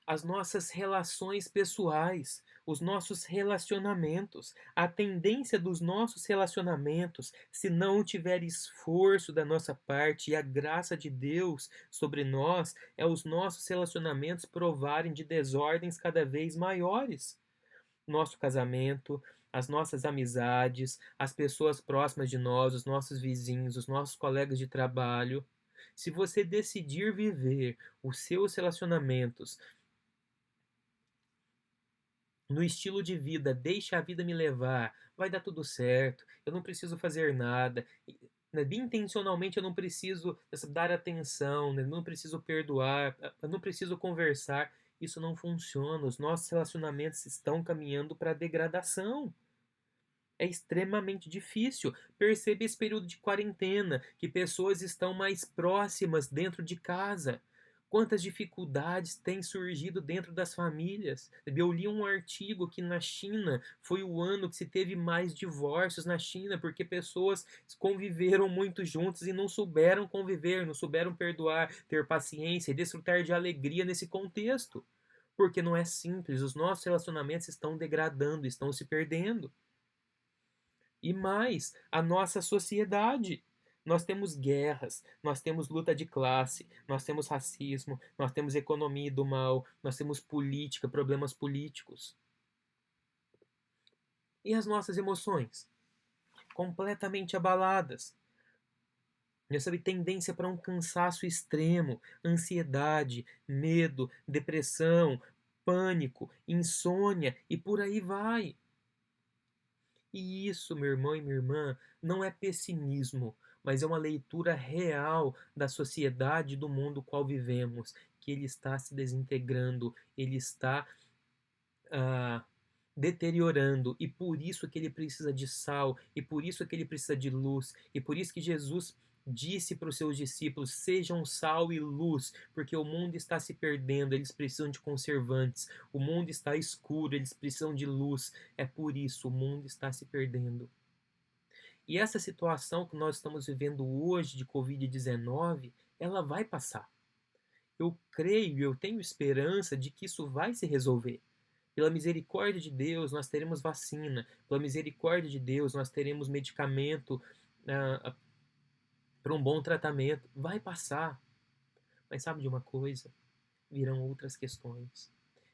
as nossas relações pessoais, os nossos relacionamentos, a tendência dos nossos relacionamentos, se não tiver esforço da nossa parte e a graça de Deus sobre nós, é os nossos relacionamentos provarem de desordens cada vez maiores. Nosso casamento, as nossas amizades, as pessoas próximas de nós, os nossos vizinhos, os nossos colegas de trabalho. Se você decidir viver os seus relacionamentos no estilo de vida, deixa a vida me levar, vai dar tudo certo, eu não preciso fazer nada, intencionalmente eu não preciso dar atenção, eu não preciso perdoar, eu não preciso conversar, isso não funciona, os nossos relacionamentos estão caminhando para a degradação. É extremamente difícil. Perceba esse período de quarentena, que pessoas estão mais próximas dentro de casa. Quantas dificuldades têm surgido dentro das famílias. Eu li um artigo que na China foi o ano que se teve mais divórcios na China, porque pessoas conviveram muito juntas e não souberam conviver, não souberam perdoar, ter paciência e desfrutar de alegria nesse contexto. Porque não é simples, os nossos relacionamentos estão degradando, estão se perdendo. E mais, a nossa sociedade. Nós temos guerras, nós temos luta de classe, nós temos racismo, nós temos economia do mal, nós temos política, problemas políticos. E as nossas emoções? Completamente abaladas. Nós temos tendência para um cansaço extremo, ansiedade, medo, depressão, pânico, insônia e por aí vai. E isso, meu irmão e minha irmã, não é pessimismo, mas é uma leitura real da sociedade e do mundo qual vivemos, que ele está se desintegrando, ele está deteriorando, e por isso que ele precisa de sal, e por isso que ele precisa de luz, e por isso que Jesus disse para os seus discípulos, sejam sal e luz, porque o mundo está se perdendo, eles precisam de conservantes, o mundo está escuro, eles precisam de luz, é por isso, o mundo está se perdendo. E essa situação que nós estamos vivendo hoje de Covid-19, ela vai passar. Eu creio, eu tenho esperança de que isso vai se resolver. Pela misericórdia de Deus, nós teremos vacina. Pela misericórdia de Deus, nós teremos medicamento para um bom tratamento. Vai passar. Mas sabe de uma coisa? Virão outras questões.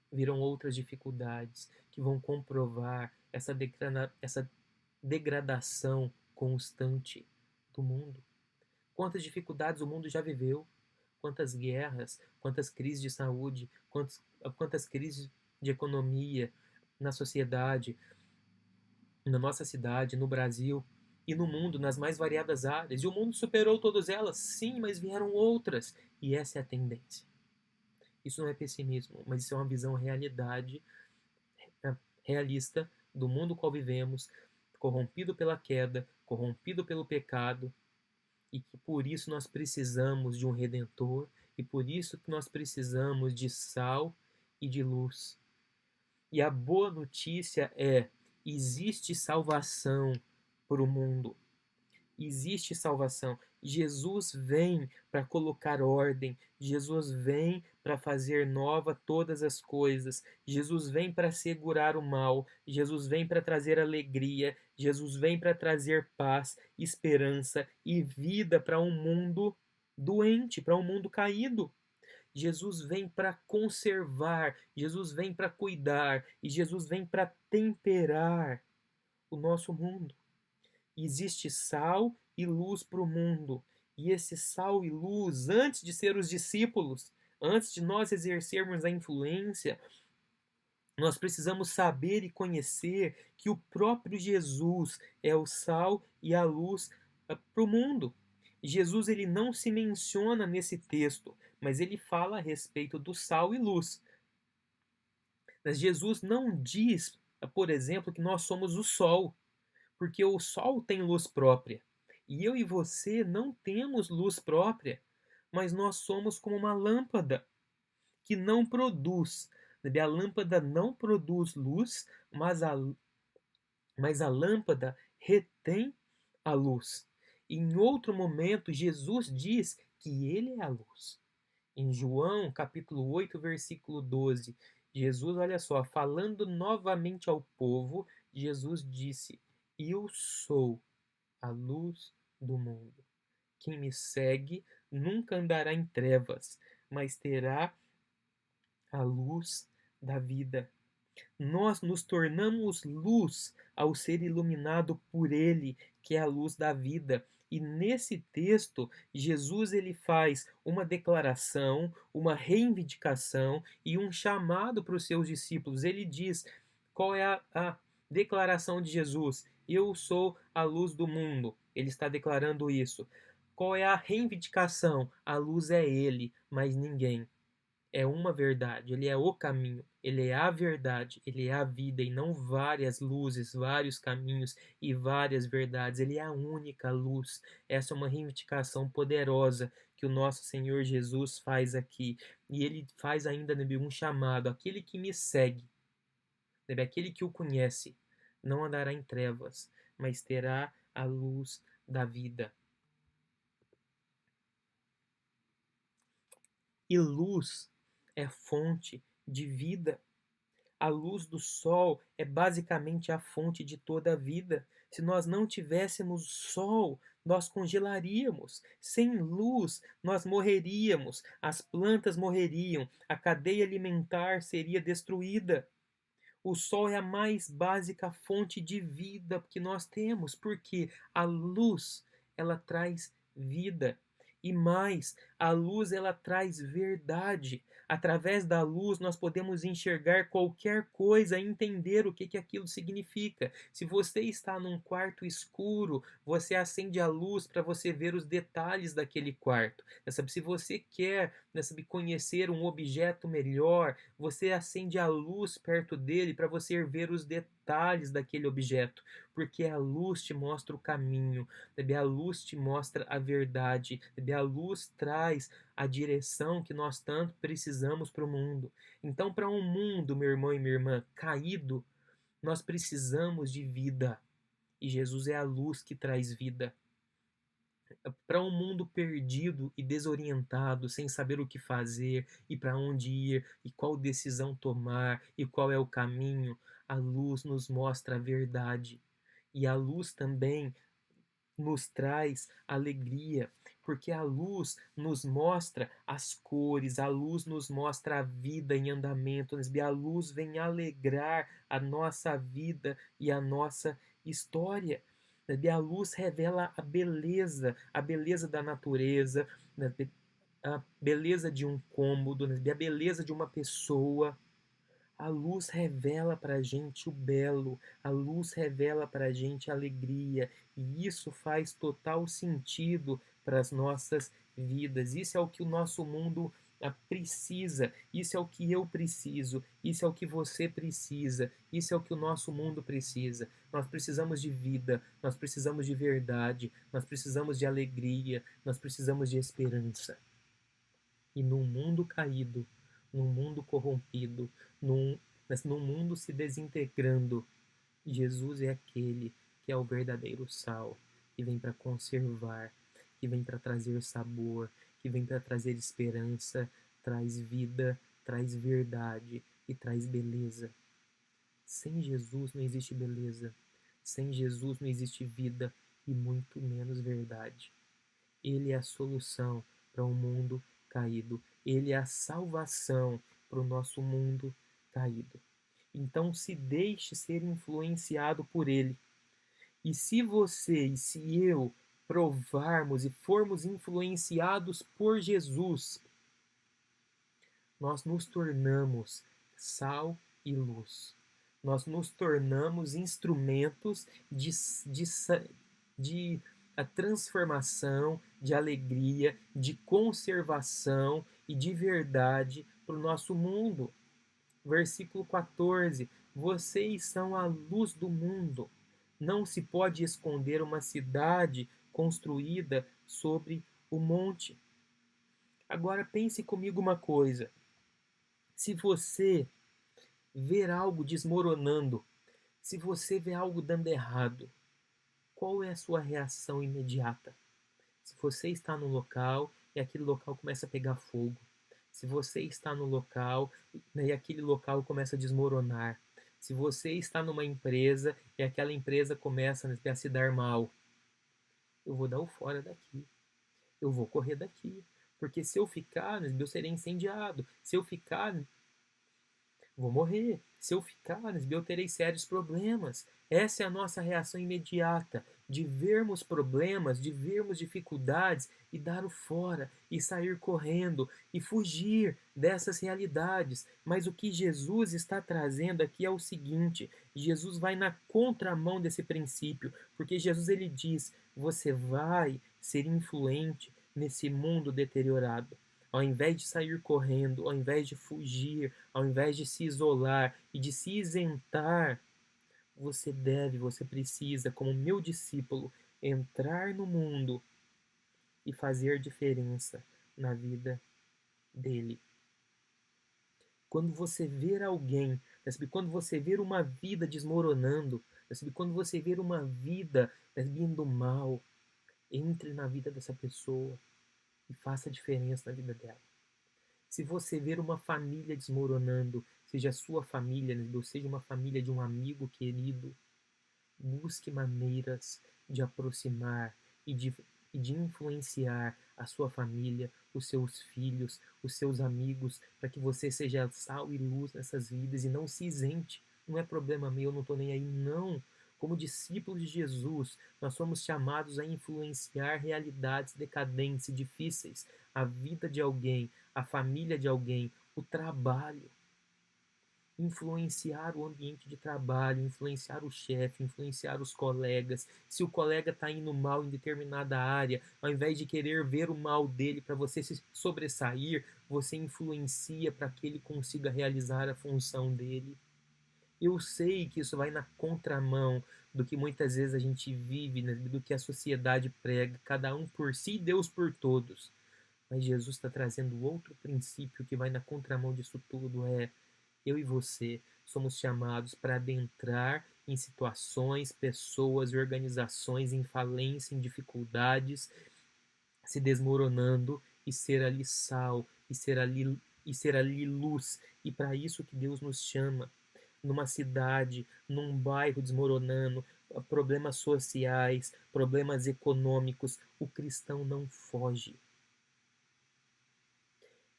Virão outras dificuldades que vão comprovar essa degradação constante do mundo. Quantas dificuldades o mundo já viveu? Quantas guerras, quantas crises de saúde, quantas crises de economia na sociedade, na nossa cidade, no Brasil e no mundo, nas mais variadas áreas. E o mundo superou todas elas, sim, mas vieram outras. E essa é a tendência. Isso não é pessimismo, mas isso é uma visão realista do mundo qual vivemos, corrompido pela queda, corrompido pelo pecado, e que por isso nós precisamos de um Redentor, e por isso que nós precisamos de sal e de luz. E a boa notícia é, existe salvação para o mundo. Existe salvação. Jesus vem para colocar ordem. Jesus vem para fazer nova todas as coisas. Jesus vem para segurar o mal. Jesus vem para trazer alegria. Jesus vem para trazer paz, esperança e vida para um mundo doente, para um mundo caído. Jesus vem para conservar, Jesus vem para cuidar e Jesus vem para temperar o nosso mundo. Existe sal e luz para o mundo. E esse sal e luz, antes de ser os discípulos, antes de nós exercermos a influência, nós precisamos saber e conhecer que o próprio Jesus é o sal e a luz para o mundo. Jesus ele não se menciona nesse texto, mas ele fala a respeito do sal e luz. Mas Jesus não diz, por exemplo, que nós somos o sol, porque o sol tem luz própria. E eu e você não temos luz própria, mas nós somos como uma lâmpada. que não produz. A lâmpada não produz luz, mas a lâmpada retém a luz. Em outro momento, Jesus diz que ele é a luz. Em João, capítulo 8, versículo 12, Jesus, olha só, falando novamente ao povo, Jesus disse: Eu sou a luz do mundo. Quem me segue nunca andará em trevas, mas terá a luz da vida. Nós nos tornamos luz ao ser iluminado por Ele, que é a luz da vida. E nesse texto, Jesus ele faz uma declaração, uma reivindicação e um chamado para os seus discípulos. Ele diz, qual é a declaração de Jesus? Eu sou a luz do mundo. Ele está declarando isso. Qual é a reivindicação? A luz é Ele, mas ninguém. É uma verdade, ele é o caminho, ele é a verdade, ele é a vida e não várias luzes, vários caminhos e várias verdades. Ele é a única luz. Essa é uma reivindicação poderosa que o nosso Senhor Jesus faz aqui. E ele faz ainda um chamado: aquele que me segue, aquele que o conhece, não andará em trevas, mas terá a luz da vida. E luz é fonte de vida. A luz do sol é basicamente a fonte de toda a vida. Se nós não tivéssemos sol, nós congelaríamos. Sem luz, nós morreríamos, as plantas morreriam, a cadeia alimentar seria destruída. O sol é a mais básica fonte de vida que nós temos, porque a luz, ela traz vida. E mais, a luz ela traz verdade. Através da luz nós podemos enxergar qualquer coisa e entender o que aquilo significa. Se você está num quarto escuro, você acende a luz para você ver os detalhes daquele quarto. Se você quer conhecer um objeto melhor, você acende a luz perto dele para você ver os detalhes daquele objeto. Porque a luz te mostra o caminho, a luz te mostra a verdade, a luz traz a direção que nós tanto precisamos para o mundo. Então, para um mundo, meu irmão e minha irmã, caído, nós precisamos de vida. E Jesus é a luz que traz vida. Para um mundo perdido e desorientado, sem saber o que fazer e para onde ir e qual decisão tomar e qual é o caminho, a luz nos mostra a verdade. E a luz também nos traz alegria, porque a luz nos mostra as cores, a luz nos mostra a vida em andamento, a luz vem alegrar a nossa vida e a nossa história. A luz revela a beleza da natureza, a beleza de um cômodo, a beleza de uma pessoa. A luz revela para a gente o belo, a luz revela para a gente a alegria, e isso faz total sentido para as nossas vidas. Isso é o que o nosso mundo precisa, isso é o que eu preciso, isso é o que você precisa, isso é o que o nosso mundo precisa. Nós precisamos de vida, nós precisamos de verdade, nós precisamos de alegria, nós precisamos de esperança. E num mundo caído, num mundo corrompido, num mundo se desintegrando, Jesus é aquele que é o verdadeiro sal, que vem para conservar, que vem para trazer sabor, que vem para trazer esperança, traz vida, traz verdade e traz beleza. Sem Jesus não existe beleza, sem Jesus não existe vida e muito menos verdade. Ele é a solução para um mundo caído. Ele é a salvação para o nosso mundo caído. Então se deixe ser influenciado por Ele. E se você e se eu provarmos e formos influenciados por Jesus, nós nos tornamos sal e luz. Nós nos tornamos instrumentos de a transformação, de alegria, de conservação e de verdade para o nosso mundo. Versículo 14: vocês são a luz do mundo. Não se pode esconder uma cidade construída sobre o monte. Agora pense comigo uma coisa. Se você ver algo desmoronando, se você vê algo dando errado, qual é a sua reação imediata? Se você está no local e aquele local começa a pegar fogo, se você está no local, né, e aquele local começa a desmoronar, se você está numa empresa e aquela empresa começa, né, a se dar mal, eu vou dar o fora daqui, eu vou correr daqui, porque se eu ficar, né, eu serei incendiado, se eu ficar, vou morrer. Se eu ficar, eu terei sérios problemas. Essa é a nossa reação imediata, de vermos problemas, de vermos dificuldades e dar o fora, e sair correndo, e fugir dessas realidades. Mas o que Jesus está trazendo aqui é o seguinte: Jesus vai na contramão desse princípio, porque Jesus ele diz: você vai ser influente nesse mundo deteriorado. Ao invés de sair correndo, ao invés de fugir, ao invés de se isolar e de se isentar, você precisa, como meu discípulo, entrar no mundo e fazer diferença na vida dele. Quando você ver alguém, quando você ver uma vida desmoronando, quando você ver uma vida indo mal, entre na vida dessa pessoa e faça a diferença na vida dela. Se você ver uma família desmoronando, seja a sua família, ou seja uma família de um amigo querido, busque maneiras de aproximar e de influenciar a sua família, os seus filhos, os seus amigos, para que você seja sal e luz nessas vidas e não se isente. Não é problema meu, eu não estou nem aí, não. Como discípulos de Jesus, nós somos chamados a influenciar realidades decadentes e difíceis, a vida de alguém, a família de alguém, o trabalho. Influenciar o ambiente de trabalho, influenciar o chefe, influenciar os colegas. Se o colega está indo mal em determinada área, ao invés de querer ver o mal dele para você se sobressair, você influencia para que ele consiga realizar a função dele. Eu sei que isso vai na contramão do que muitas vezes a gente vive, né, do que a sociedade prega, cada um por si e Deus por todos. Mas Jesus está trazendo outro princípio que vai na contramão disso tudo, eu e você somos chamados para adentrar em situações, pessoas e organizações em falência, em dificuldades, se desmoronando e ser ali sal, e ser ali luz. E para isso que Deus nos chama. Numa cidade, num bairro desmoronando, problemas sociais, problemas econômicos, o cristão não foge.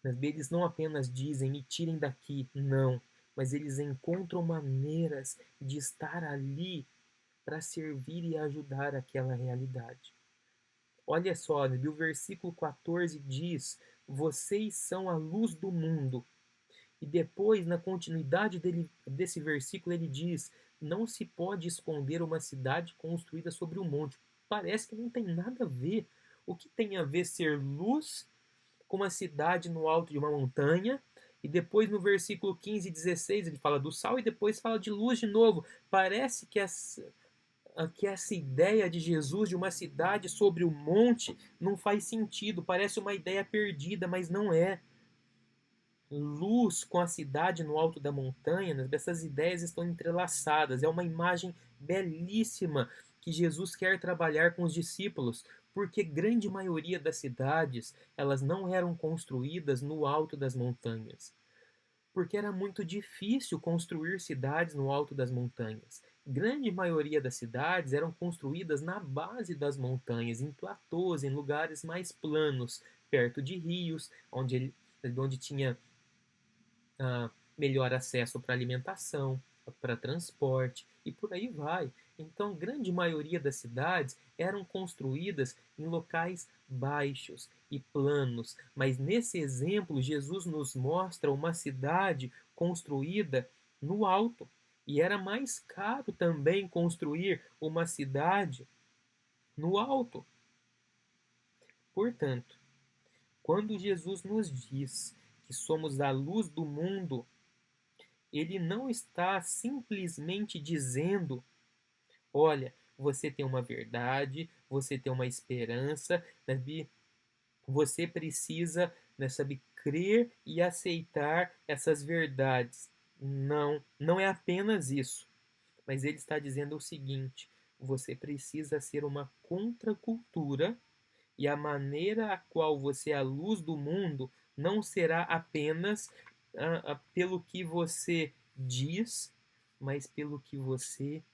Eles não apenas dizem, me tirem daqui, não, mas eles encontram maneiras de estar ali para servir e ajudar aquela realidade. Olha só, o versículo 14 diz, vocês são a luz do mundo. E depois, na continuidade desse versículo, ele diz, não se pode esconder uma cidade construída sobre um monte. Parece que não tem nada a ver. O que tem a ver ser luz com uma cidade no alto de uma montanha? E depois no versículo 15 e 16 ele fala do sal e depois fala de luz de novo. Parece que essa ideia de Jesus de uma cidade sobre o monte não faz sentido. Parece uma ideia perdida, mas não é. Luz com a cidade no alto da montanha, essas ideias estão entrelaçadas. É uma imagem belíssima que Jesus quer trabalhar com os discípulos, porque grande maioria das cidades, elas não eram construídas no alto das montanhas. Porque era muito difícil construir cidades no alto das montanhas. Grande maioria das cidades eram construídas na base das montanhas, em platôs, em lugares mais planos, perto de rios, onde tinha melhor acesso para alimentação, para transporte e por aí vai. Então, grande maioria das cidades eram construídas em locais baixos e planos. Mas nesse exemplo, Jesus nos mostra uma cidade construída no alto. E era mais caro também construir uma cidade no alto. Portanto, quando Jesus nos diz que somos a luz do mundo, ele não está simplesmente dizendo, olha, você tem uma verdade, você tem uma esperança, você precisa, crer e aceitar essas verdades. Não, não é apenas isso. Mas ele está dizendo o seguinte: você precisa ser uma contracultura, e a maneira a qual você é a luz do mundo não será apenas pelo que você diz, mas pelo que você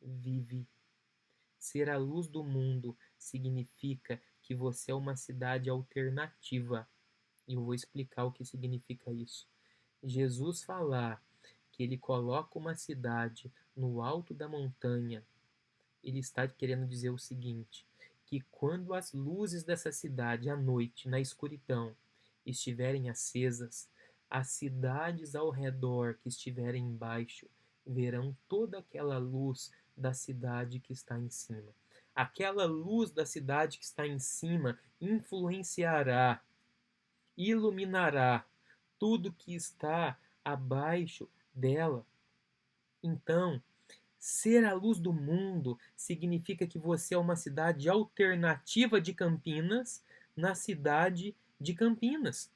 vive. Ser a luz do mundo significa que você é uma cidade alternativa. E eu vou explicar o que significa isso. Jesus falar que ele coloca uma cidade no alto da montanha, ele está querendo dizer o seguinte: que quando as luzes dessa cidade à noite, na escuridão, estiverem acesas, as cidades ao redor que estiverem embaixo verão toda aquela luz da cidade que está em cima. Aquela luz da cidade que está em cima influenciará, iluminará tudo que está abaixo dela. Então, ser a luz do mundo significa que você é uma cidade alternativa de Campinas na cidade de Campinas.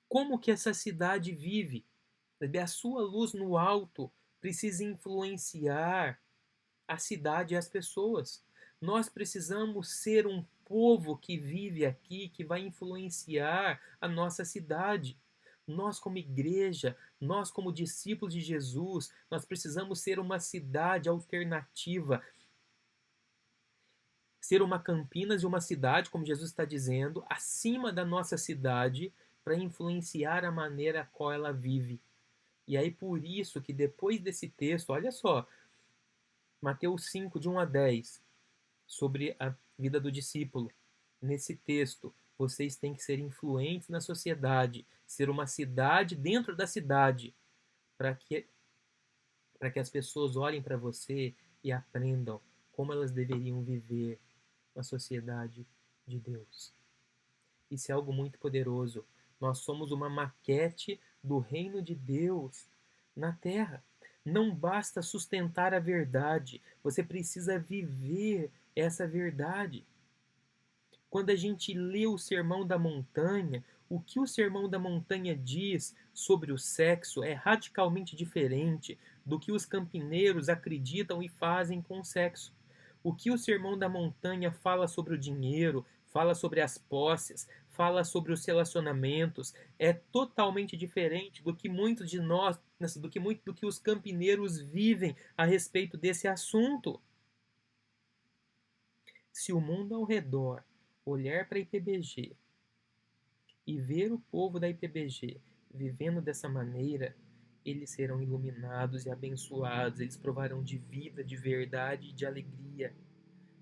Como que essa cidade vive? A sua luz no alto precisa influenciar a cidade e as pessoas. Nós precisamos ser um povo que vive aqui, que vai influenciar a nossa cidade. Nós como igreja, nós como discípulos de Jesus, nós precisamos ser uma cidade alternativa. Ser uma Campinas e uma cidade, como Jesus está dizendo, acima da nossa cidade, para influenciar a maneira a qual ela vive. E aí por isso que depois desse texto, olha só, Mateus 5, de 1 a 10, sobre a vida do discípulo. Nesse texto, vocês têm que ser influentes na sociedade, ser uma cidade dentro da cidade, para que as pessoas olhem para você e aprendam como elas deveriam viver na sociedade de Deus. Isso é algo muito poderoso. Nós somos uma maquete do reino de Deus na terra. Não basta sustentar a verdade, você precisa viver essa verdade. Quando a gente lê o Sermão da Montanha, o que o Sermão da Montanha diz sobre o sexo é radicalmente diferente do que os campineiros acreditam e fazem com o sexo. O que o Sermão da Montanha fala sobre o dinheiro, fala sobre as posses, fala sobre os relacionamentos, é totalmente diferente do que muitos de nós, do que os campineiros vivem a respeito desse assunto. Se o mundo ao redor olhar para a IPBG e ver o povo da IPBG vivendo dessa maneira, eles serão iluminados e abençoados, eles provarão de vida, de verdade e de alegria.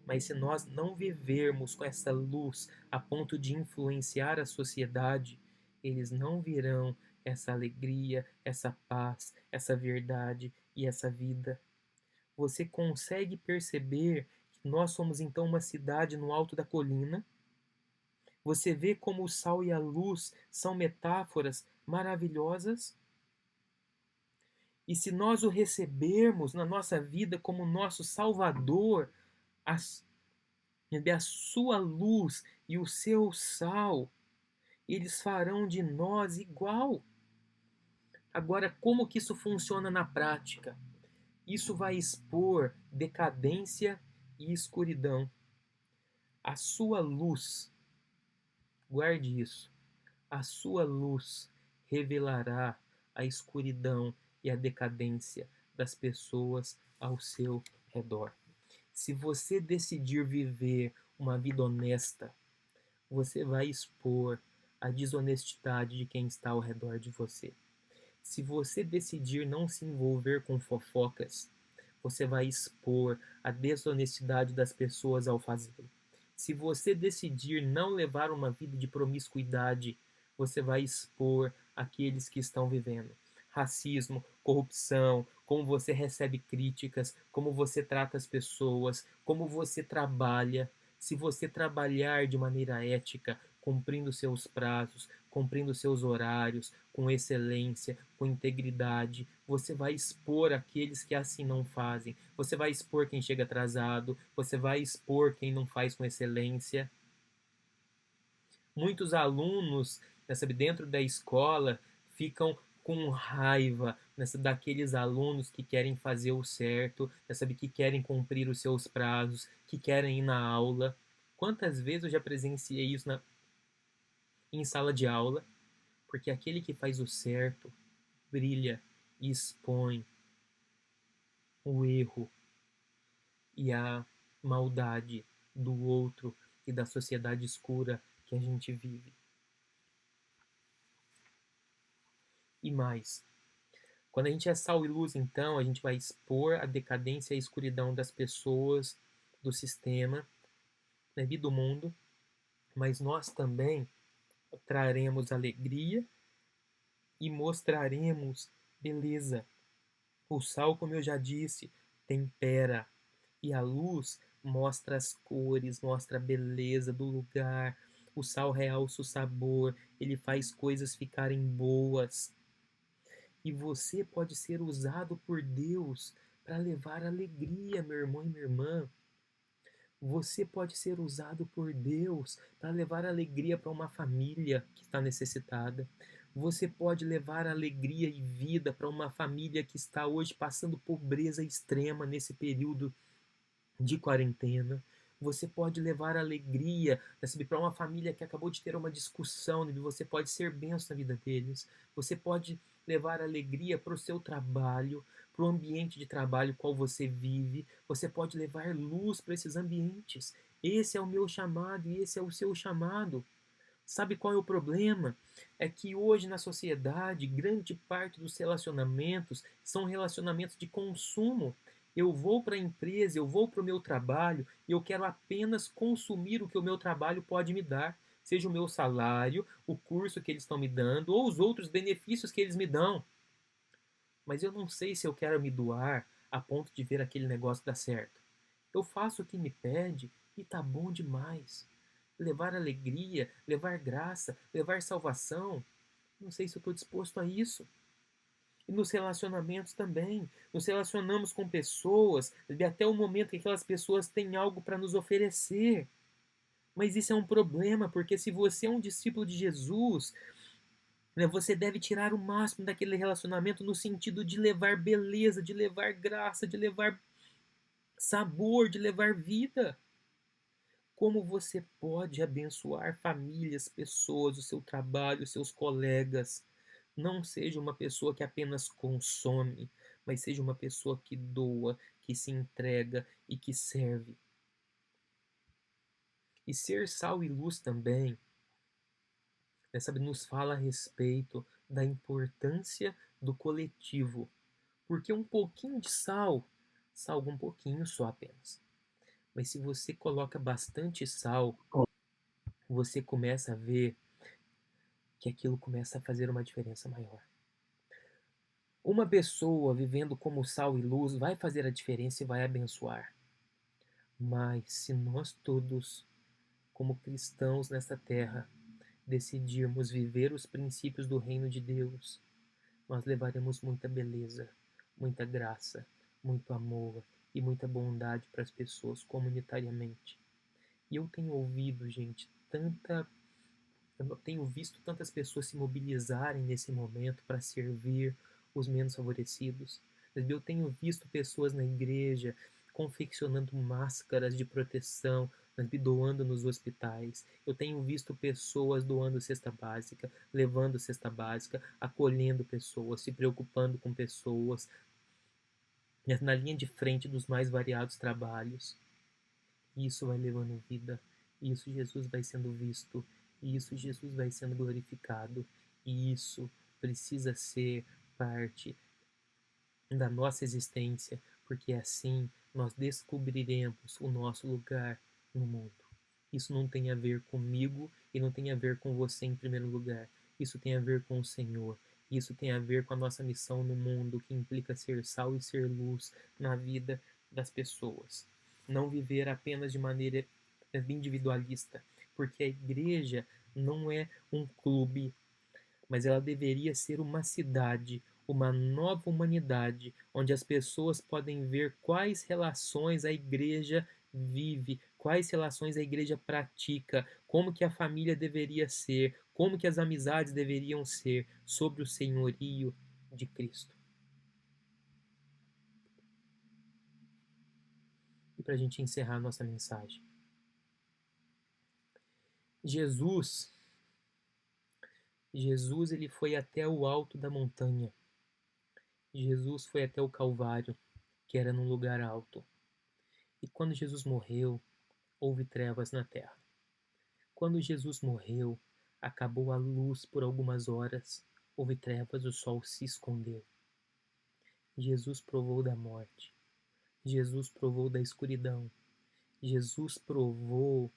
Mas se nós não vivermos com essa luz a ponto de influenciar a sociedade, eles não virão essa alegria, essa paz, essa verdade e essa vida. Você consegue perceber que nós somos então uma cidade no alto da colina? Você vê como o sal e a luz são metáforas maravilhosas? E se nós o recebermos na nossa vida como nosso Salvador, a sua luz e o seu sal, eles farão de nós igual. Agora, como que isso funciona na prática? Isso vai expor decadência e escuridão. A sua luz, guarde isso, a sua luz revelará a escuridão e a decadência das pessoas ao seu redor. Se você decidir viver uma vida honesta, você vai expor a desonestidade de quem está ao redor de você. Se você decidir não se envolver com fofocas, você vai expor a desonestidade das pessoas ao fazê-lo. Se você decidir não levar uma vida de promiscuidade, você vai expor aqueles que estão vivendo. Racismo, corrupção, como você recebe críticas, como você trata as pessoas, como você trabalha. Se você trabalhar de maneira ética, cumprindo seus prazos, cumprindo seus horários, com excelência, com integridade, você vai expor aqueles que assim não fazem. Você vai expor quem chega atrasado, você vai expor quem não faz com excelência. Muitos alunos sabe, dentro da escola ficam com raiva, daqueles alunos que querem fazer o certo, sabe, que querem cumprir os seus prazos, que querem ir na aula. Quantas vezes eu já presenciei isso em sala de aula? Porque aquele que faz o certo brilha e expõe o erro e a maldade do outro e da sociedade escura que a gente vive. E mais, quando a gente é sal e luz, então, a gente vai expor a decadência e a escuridão das pessoas, do sistema, né, e do mundo, mas nós também traremos alegria e mostraremos beleza. O sal, como eu já disse, tempera, e a luz mostra as cores, mostra a beleza do lugar. O sal realça o sabor, ele faz coisas ficarem boas. E você pode ser usado por Deus para levar alegria, meu irmão e minha irmã. Você pode ser usado por Deus para levar alegria para uma família que está necessitada. Você pode levar alegria e vida para uma família que está hoje passando pobreza extrema nesse período de quarentena. Você pode levar alegria para uma família que acabou de ter uma discussão. Você pode ser bênção na vida deles. Você pode levar alegria para o seu trabalho, para o ambiente de trabalho qual você vive. Você pode levar luz para esses ambientes. Esse é o meu chamado e esse é o seu chamado. Sabe qual é o problema? É que hoje na sociedade, grande parte dos relacionamentos são relacionamentos de consumo. Eu vou para a empresa, eu vou para o meu trabalho e eu quero apenas consumir o que o meu trabalho pode me dar. Seja o meu salário, o curso que eles estão me dando ou os outros benefícios que eles me dão. Mas eu não sei se eu quero me doar a ponto de ver aquele negócio dar certo. Eu faço o que me pede e tá bom demais. Levar alegria, levar graça, levar salvação. Não sei se eu estou disposto a isso. E nos relacionamentos também. Nos relacionamos com pessoas até o momento que aquelas pessoas têm algo para nos oferecer. Mas isso é um problema, porque se você é um discípulo de Jesus, você deve tirar o máximo daquele relacionamento no sentido de levar beleza, de levar graça, de levar sabor, de levar vida. Como você pode abençoar famílias, pessoas, o seu trabalho, os seus colegas? Não seja uma pessoa que apenas consome, mas seja uma pessoa que doa, que se entrega e que serve. E ser sal e luz também, nos fala a respeito da importância do coletivo. Porque um pouquinho de sal salga um pouquinho só apenas. Mas se você coloca bastante sal, você começa a ver que aquilo começa a fazer uma diferença maior. Uma pessoa vivendo como sal e luz vai fazer a diferença e vai abençoar. Mas se nós todos, como cristãos nesta terra, decidirmos viver os princípios do reino de Deus, nós levaremos muita beleza, muita graça, muito amor e muita bondade para as pessoas comunitariamente. E eu tenho ouvido, gente, eu tenho visto tantas pessoas se mobilizarem nesse momento para servir os menos favorecidos. Eu tenho visto pessoas na igreja confeccionando máscaras de proteção, doando nos hospitais. Eu tenho visto pessoas doando cesta básica, levando cesta básica, acolhendo pessoas, se preocupando com pessoas, na linha de frente dos mais variados trabalhos. Isso vai levando vida, isso Jesus vai sendo visto, isso Jesus vai sendo glorificado, e isso precisa ser parte da nossa existência, porque assim nós descobriremos o nosso lugar no mundo. Isso não tem a ver comigo e não tem a ver com você em primeiro lugar. Isso tem a ver com o Senhor. Isso tem a ver com a nossa missão no mundo, que implica ser sal e ser luz na vida das pessoas. Não viver apenas de maneira individualista, porque a igreja não é um clube, mas ela deveria ser uma cidade, uma nova humanidade, onde as pessoas podem ver quais relações a igreja vive, quais relações a igreja pratica, como que a família deveria ser, como que as amizades deveriam ser sobre o senhorio de Cristo. E para a gente encerrar a nossa mensagem. Jesus, ele foi até o alto da montanha. Jesus foi até o Calvário, que era num lugar alto. E quando Jesus morreu, houve trevas na terra. Quando Jesus morreu, acabou a luz por algumas horas, houve trevas, o sol se escondeu. Jesus provou da morte. Jesus provou da escuridão. Jesus provou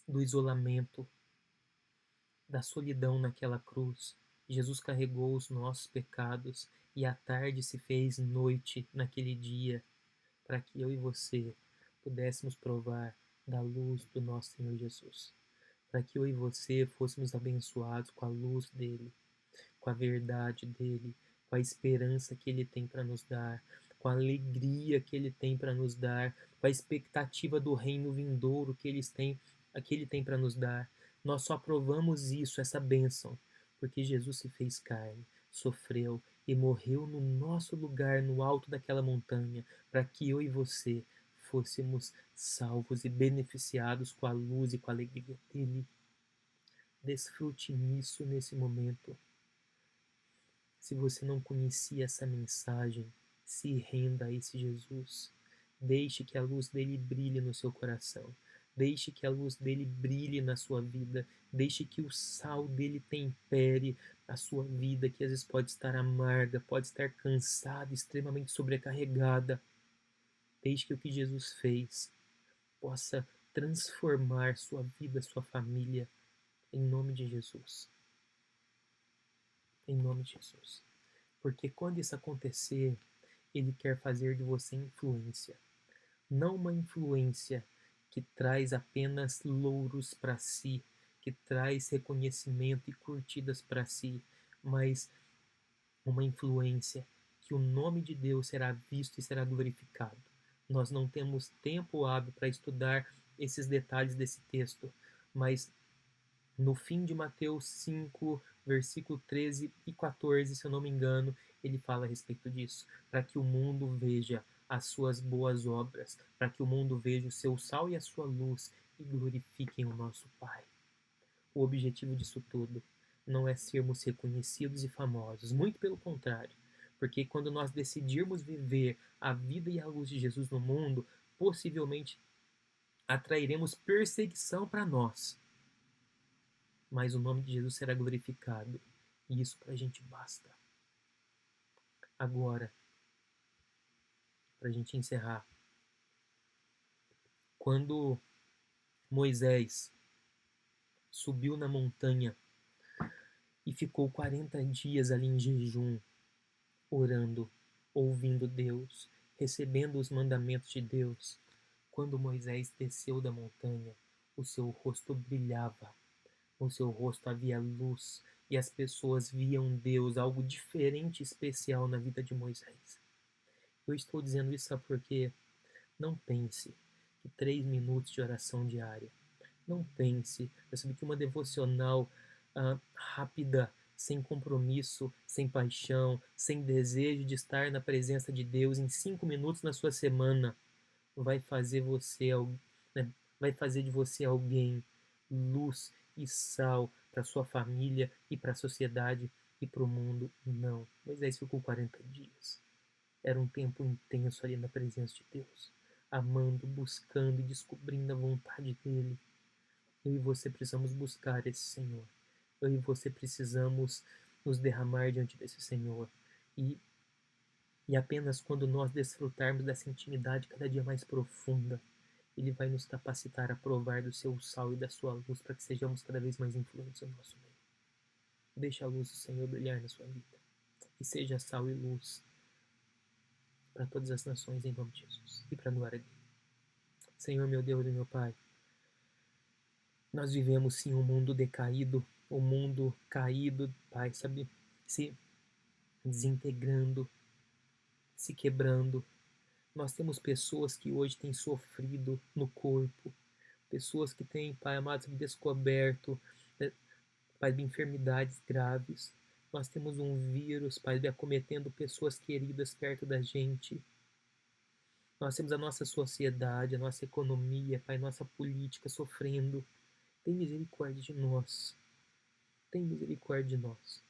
do isolamento, da solidão naquela cruz. Jesus carregou os nossos pecados e a tarde se fez noite naquele dia, para que eu e você pudéssemos provar da luz do nosso Senhor Jesus. Para que eu e você fôssemos abençoados com a luz dele, com a verdade dele, com a esperança que ele tem para nos dar, com a alegria que ele tem para nos dar, com a expectativa do reino vindouro que ele tem para nos dar. Nós só provamos isso, essa bênção, porque Jesus se fez carne, sofreu e morreu no nosso lugar, no alto daquela montanha, para que eu e você fôssemos salvos e beneficiados com a luz e com a alegria dele. Desfrute nisso nesse momento. Se você não conhecia essa mensagem, se renda a esse Jesus. Deixe que a luz dele brilhe no seu coração. Deixe que a luz dele brilhe na sua vida. Deixe que o sal dele tempere a sua vida, que às vezes pode estar amarga, pode estar cansada, extremamente sobrecarregada. Deixe que o que Jesus fez possa transformar sua vida, sua família, em nome de Jesus. Em nome de Jesus. Porque quando isso acontecer, ele quer fazer de você influência. Não uma influência que traz apenas louros para si, que traz reconhecimento e curtidas para si, mas uma influência que o nome de Deus será visto e será glorificado. Nós não temos tempo hábil para estudar esses detalhes desse texto, mas no fim de Mateus 5, versículo 13 e 14, se eu não me engano, ele fala a respeito disso, para que o mundo veja as suas boas obras, para que o mundo veja o seu sal e a sua luz e glorifiquem o nosso Pai. O objetivo disso tudo não é sermos reconhecidos e famosos, muito pelo contrário, porque quando nós decidirmos viver a vida e a luz de Jesus no mundo, possivelmente atrairemos perseguição para nós. Mas o nome de Jesus será glorificado. E isso para a gente basta. Agora, para a gente encerrar. Quando Moisés subiu na montanha e ficou 40 dias ali em jejum, orando, ouvindo Deus, recebendo os mandamentos de Deus, quando Moisés desceu da montanha, o seu rosto brilhava. No seu rosto havia luz e as pessoas viam Deus, algo diferente e especial na vida de Moisés. Eu estou dizendo isso sabe por quê? Não pense que 3 minutos de oração diária. Não pense, eu sabia que uma devocional rápida, sem compromisso, sem paixão, sem desejo de estar na presença de Deus em 5 minutos na sua semana, vai fazer de você alguém, luz e sal para sua família e para a sociedade e para o mundo. Não. Moisés ficou 40 dias. Era um tempo intenso ali na presença de Deus, amando, buscando e descobrindo a vontade dele. Eu e você precisamos buscar esse Senhor. Eu e você precisamos nos derramar diante desse Senhor. E apenas quando nós desfrutarmos dessa intimidade cada dia mais profunda, ele vai nos capacitar a provar do seu sal e da sua luz para que sejamos cada vez mais influentes no nosso meio. Deixe a luz do Senhor brilhar na sua vida. E seja sal e luz para todas as nações em nome de Jesus. E para a glória dele. Senhor, meu Deus e meu Pai, nós vivemos sim um mundo decaído, um mundo caído, Pai, sabe, se desintegrando, se quebrando. Nós temos pessoas que hoje têm sofrido no corpo, pessoas que têm, Pai amado, se descoberto, né, Pai, de enfermidades graves. Nós temos um vírus, Pai, acometendo pessoas queridas perto da gente. Nós temos a nossa sociedade, a nossa economia, Pai, nossa política sofrendo. Tem misericórdia de nós. Tem misericórdia de nós.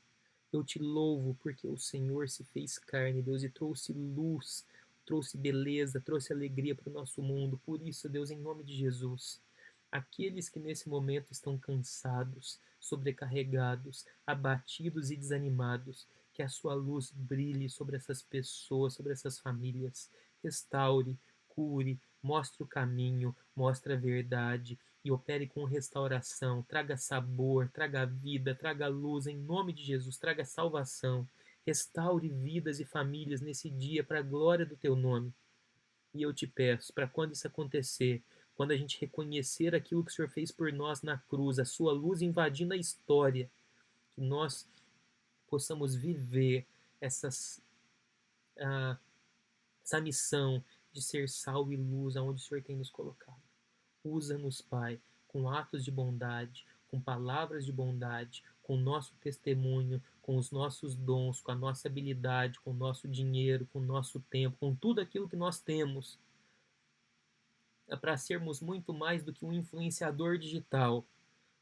Eu te louvo porque o Senhor se fez carne, Deus, e trouxe luz, trouxe beleza, trouxe alegria para o nosso mundo. Por isso, Deus, em nome de Jesus, aqueles que nesse momento estão cansados, sobrecarregados, abatidos e desanimados, que a sua luz brilhe sobre essas pessoas, sobre essas famílias. Restaure, cure, mostre o caminho, mostre a verdade e opere com restauração. Traga sabor, traga vida, traga luz em nome de Jesus, traga salvação. Restaure vidas e famílias nesse dia para a glória do teu nome. E eu te peço, para quando isso acontecer, quando a gente reconhecer aquilo que o Senhor fez por nós na cruz, a sua luz invadindo a história, que nós possamos viver essa missão de ser sal e luz aonde o Senhor tem nos colocado. Usa-nos, Pai, com atos de bondade, com palavras de bondade, com o nosso testemunho, com os nossos dons, com a nossa habilidade, com o nosso dinheiro, com o nosso tempo, com tudo aquilo que nós temos, para sermos muito mais do que um influenciador digital,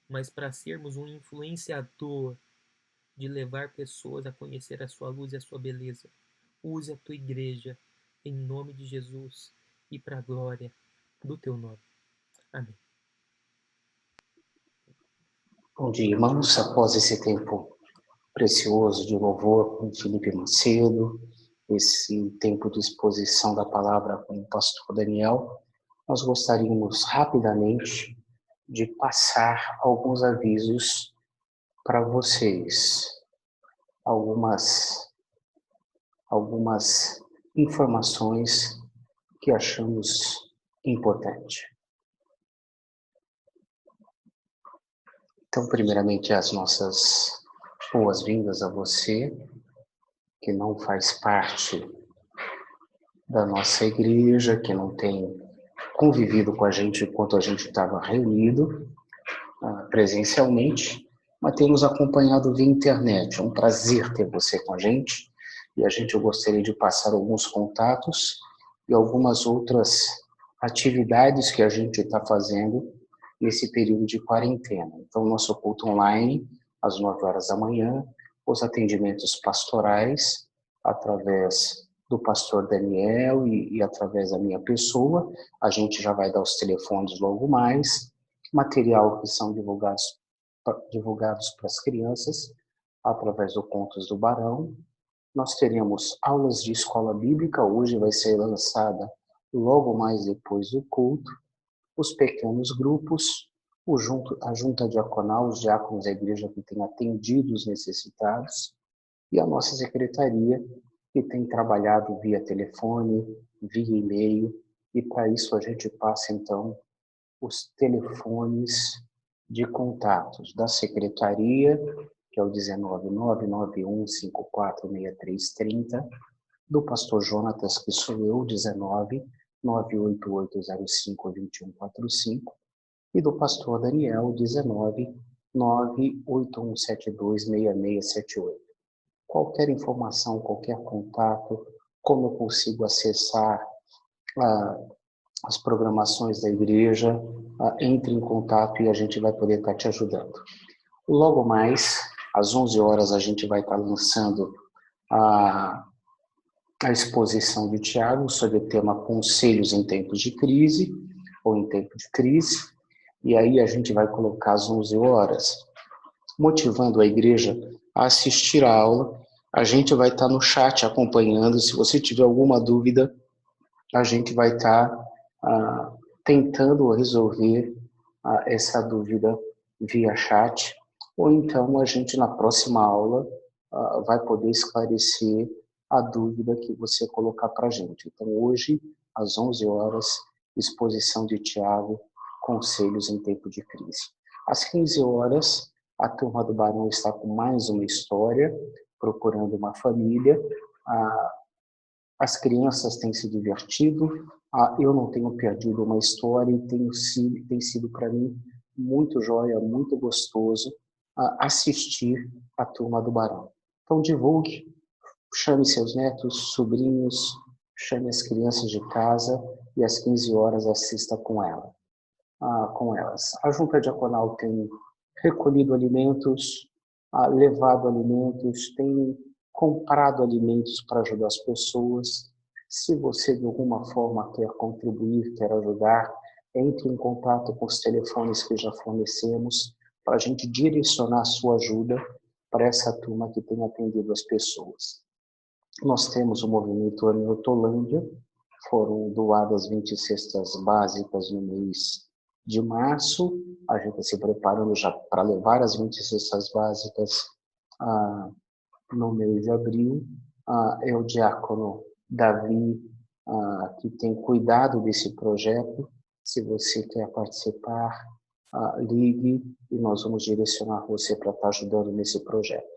mas para sermos um influenciador de levar pessoas a conhecer a sua luz e a sua beleza. Use a tua igreja em nome de Jesus e para a glória do teu nome. Amém. Bom dia, irmãos. Após esse tempo precioso de louvor com Felipe Macedo, esse tempo de exposição da palavra com o pastor Daniel, nós gostaríamos rapidamente de passar alguns avisos para vocês, algumas informações que achamos importante. Então, primeiramente, as nossas boas-vindas a você, que não faz parte da nossa igreja, que não tem convivido com a gente enquanto a gente estava reunido presencialmente, mas temos acompanhado via internet. É um prazer ter você com a gente, e eu gostaria de passar alguns contatos e algumas outras atividades que a gente está fazendo nesse período de quarentena. Então, nosso culto online, às 9 horas da manhã, os atendimentos pastorais, através do pastor Daniel e através da minha pessoa. A gente já vai dar os telefones logo mais, material que são divulgados para as crianças, através do Contos do Barão. Nós teremos aulas de escola bíblica, hoje vai ser lançada logo mais depois do culto, os pequenos grupos, a junta diaconal, os diáconos da igreja que tem atendido os necessitados, e a nossa secretaria, que tem trabalhado via telefone, via e-mail, e para isso a gente passa então os telefones de contatos da secretaria, que é o 19991546330, do pastor Jonatas, que sou eu, 19-98805-2145, e do pastor Daniel, 19-98172-6678. Qualquer informação, qualquer contato, como eu consigo acessar as programações da igreja, entre em contato e a gente vai poder estar te ajudando. Logo mais, às 11 horas, a gente vai estar lançando a exposição de Tiago sobre o tema Conselhos em Tempos de Crise, ou em Tempo de Crise, e aí a gente vai colocar às 11 horas, motivando a igreja a assistir a aula. A gente vai estar no chat acompanhando. Se você tiver alguma dúvida, a gente vai estar tentando resolver essa dúvida via chat, ou então a gente na próxima aula vai poder esclarecer a dúvida que você colocar para a gente. Então hoje, às 11 horas, exposição de Tiago, Conselhos em Tempo de Crise. Às 15 horas, a turma do Barão está com mais uma história, procurando uma família. As crianças têm se divertido, eu não tenho perdido uma história e tem sido para mim muito joia, muito gostoso assistir a Turma do Barão. Então divulgue, chame seus netos, sobrinhos, chame as crianças de casa e às 15 horas assista com elas. A Junta Diaconal tem recolhido alimentos, levado alimentos, tem comprado alimentos para ajudar as pessoas. Se você de alguma forma quer contribuir, quer ajudar, entre em contato com os telefones que já fornecemos para a gente direcionar a sua ajuda para essa turma que tem atendido as pessoas. Nós temos o movimento Ano Hortolândia, foram doadas 20 cestas básicas no mês de março, a gente está se preparando já para levar as 20 cestas básicas no mês de abril. É o diácono Davi que tem cuidado desse projeto. Se você quer participar, ligue e nós vamos direcionar você para estar ajudando nesse projeto.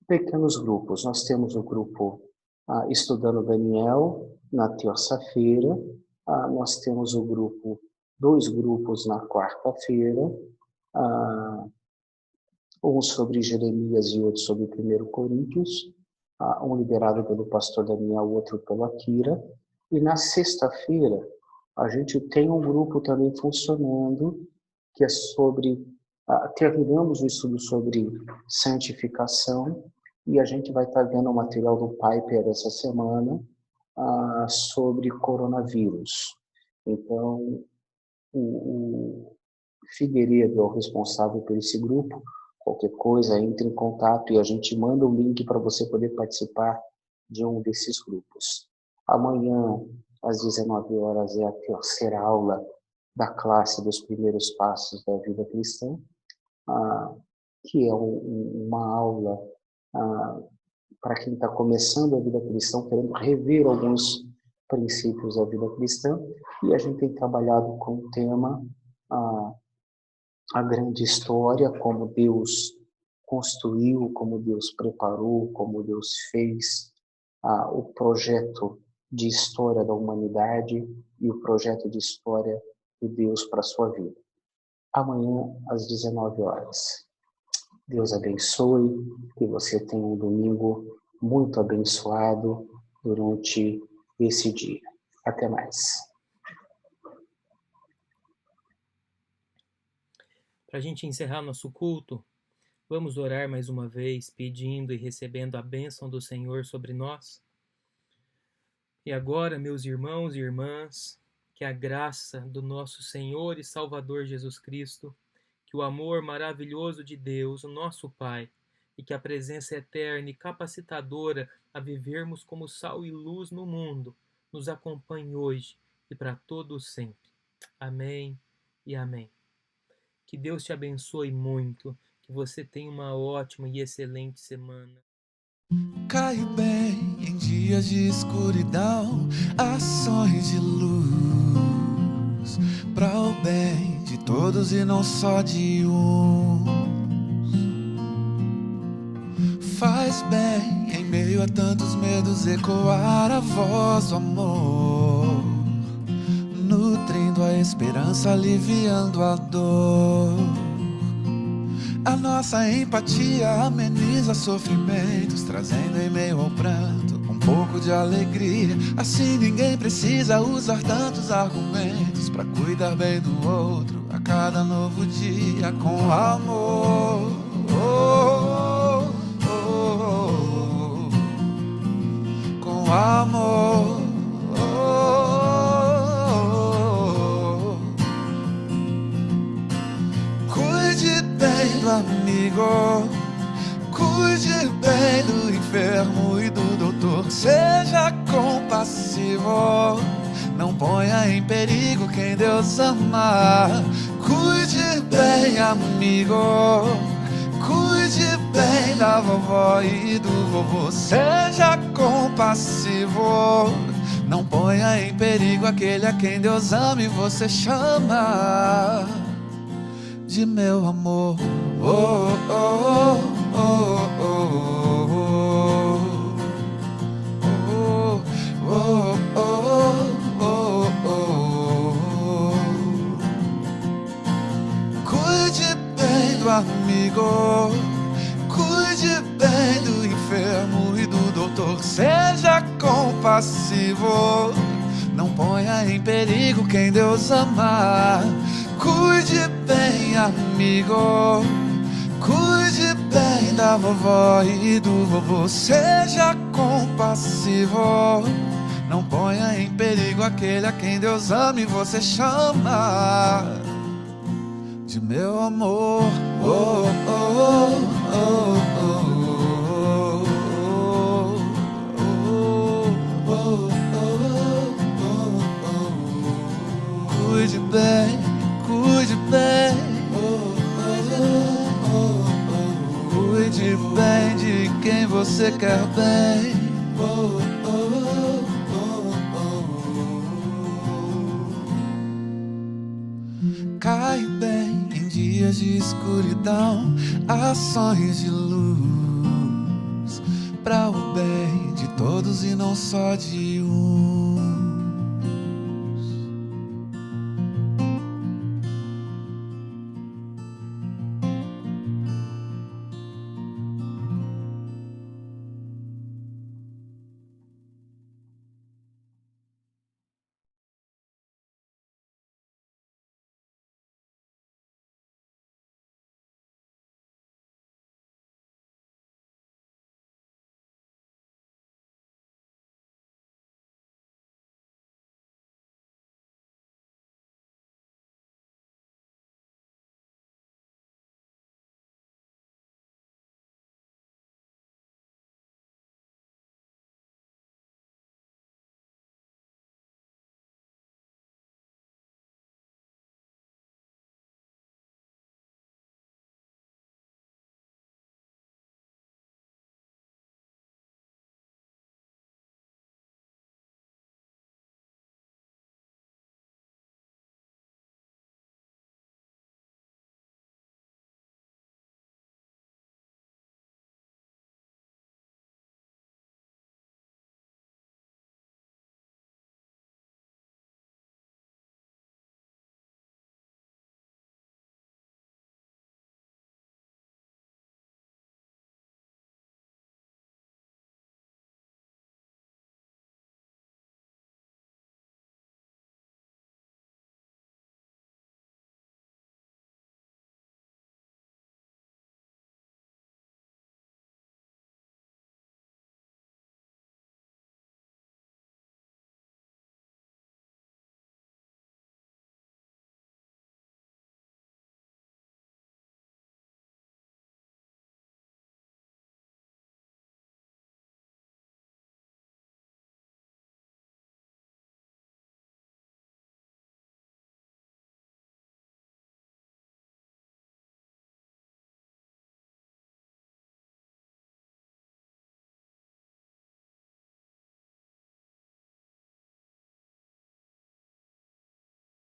Pequenos grupos, nós temos o grupo Estudando Daniel na terça-feira, nós temos dois grupos na quarta-feira, um sobre Jeremias e outro sobre 1 Coríntios, um liderado pelo pastor Daniel, outro pela Kira, e na sexta-feira a gente tem um grupo também funcionando, que é sobre, terminamos o estudo sobre santificação, e a gente vai estar vendo o material do Piper essa semana sobre coronavírus. Então, o Figueiredo é o responsável por esse grupo. Qualquer coisa, entre em contato e a gente manda o link para você poder participar de um desses grupos. Amanhã, às 19 horas, é a terceira aula da classe dos primeiros passos da vida cristã, que é uma aula para quem está começando a vida cristã, querendo rever alguns princípios da vida cristã, e a gente tem trabalhado com o tema a grande história, como Deus construiu, como Deus preparou, como Deus fez o projeto de história da humanidade e o projeto de história de Deus para a sua vida. Amanhã, às 19 horas. Deus abençoe, que você tenha um domingo muito abençoado durante esse dia. Até mais. Para a gente encerrar nosso culto, vamos orar mais uma vez, pedindo e recebendo a bênção do Senhor sobre nós. E agora, meus irmãos e irmãs, que a graça do nosso Senhor e Salvador Jesus Cristo, que o amor maravilhoso de Deus, o nosso Pai, e que a presença eterna e capacitadora a vivermos como sal e luz no mundo, nos acompanhe hoje e para todo sempre. Amém e amém. Que Deus te abençoe muito, que você tenha uma ótima e excelente semana. Cai bem em dias de escuridão, ações de luz, para o bem de todos e não só de uns. Faz bem em meio a tantos medos ecoar a voz do amor, nutrindo a esperança, aliviando a dor. A nossa empatia ameniza sofrimentos, trazendo em meio ao pranto um pouco de alegria. Assim ninguém precisa usar tantos argumentos para cuidar bem do outro a cada novo dia com amor. Com amor. Cuide bem do amigo, cuide bem do enfermo e do doutor. Seja compassivo, não ponha em perigo quem Deus ama. Cuide bem, amigo, cuide bem da vovó e do vovô. Seja compassivo, não ponha em perigo aquele a quem Deus ama e você chama de meu amor. Oh, oh, oh, oh, oh, oh, oh. amigo. Cuide bem do enfermo e do doutor. Seja compassivo. Não ponha em perigo quem Deus ama. Cuide bem, amigo. Cuide bem da vovó e do vovô. Seja compassivo. Não ponha em perigo aquele a quem Deus ama e você chama de meu amor. Oh, oh, oh, oh, oh, oh, oh. Cuide bem, cuide bem. Cuide bem de quem você quer bem. Cai bem em dias de escuridão, ações de luz, para o bem de todos e não só de um.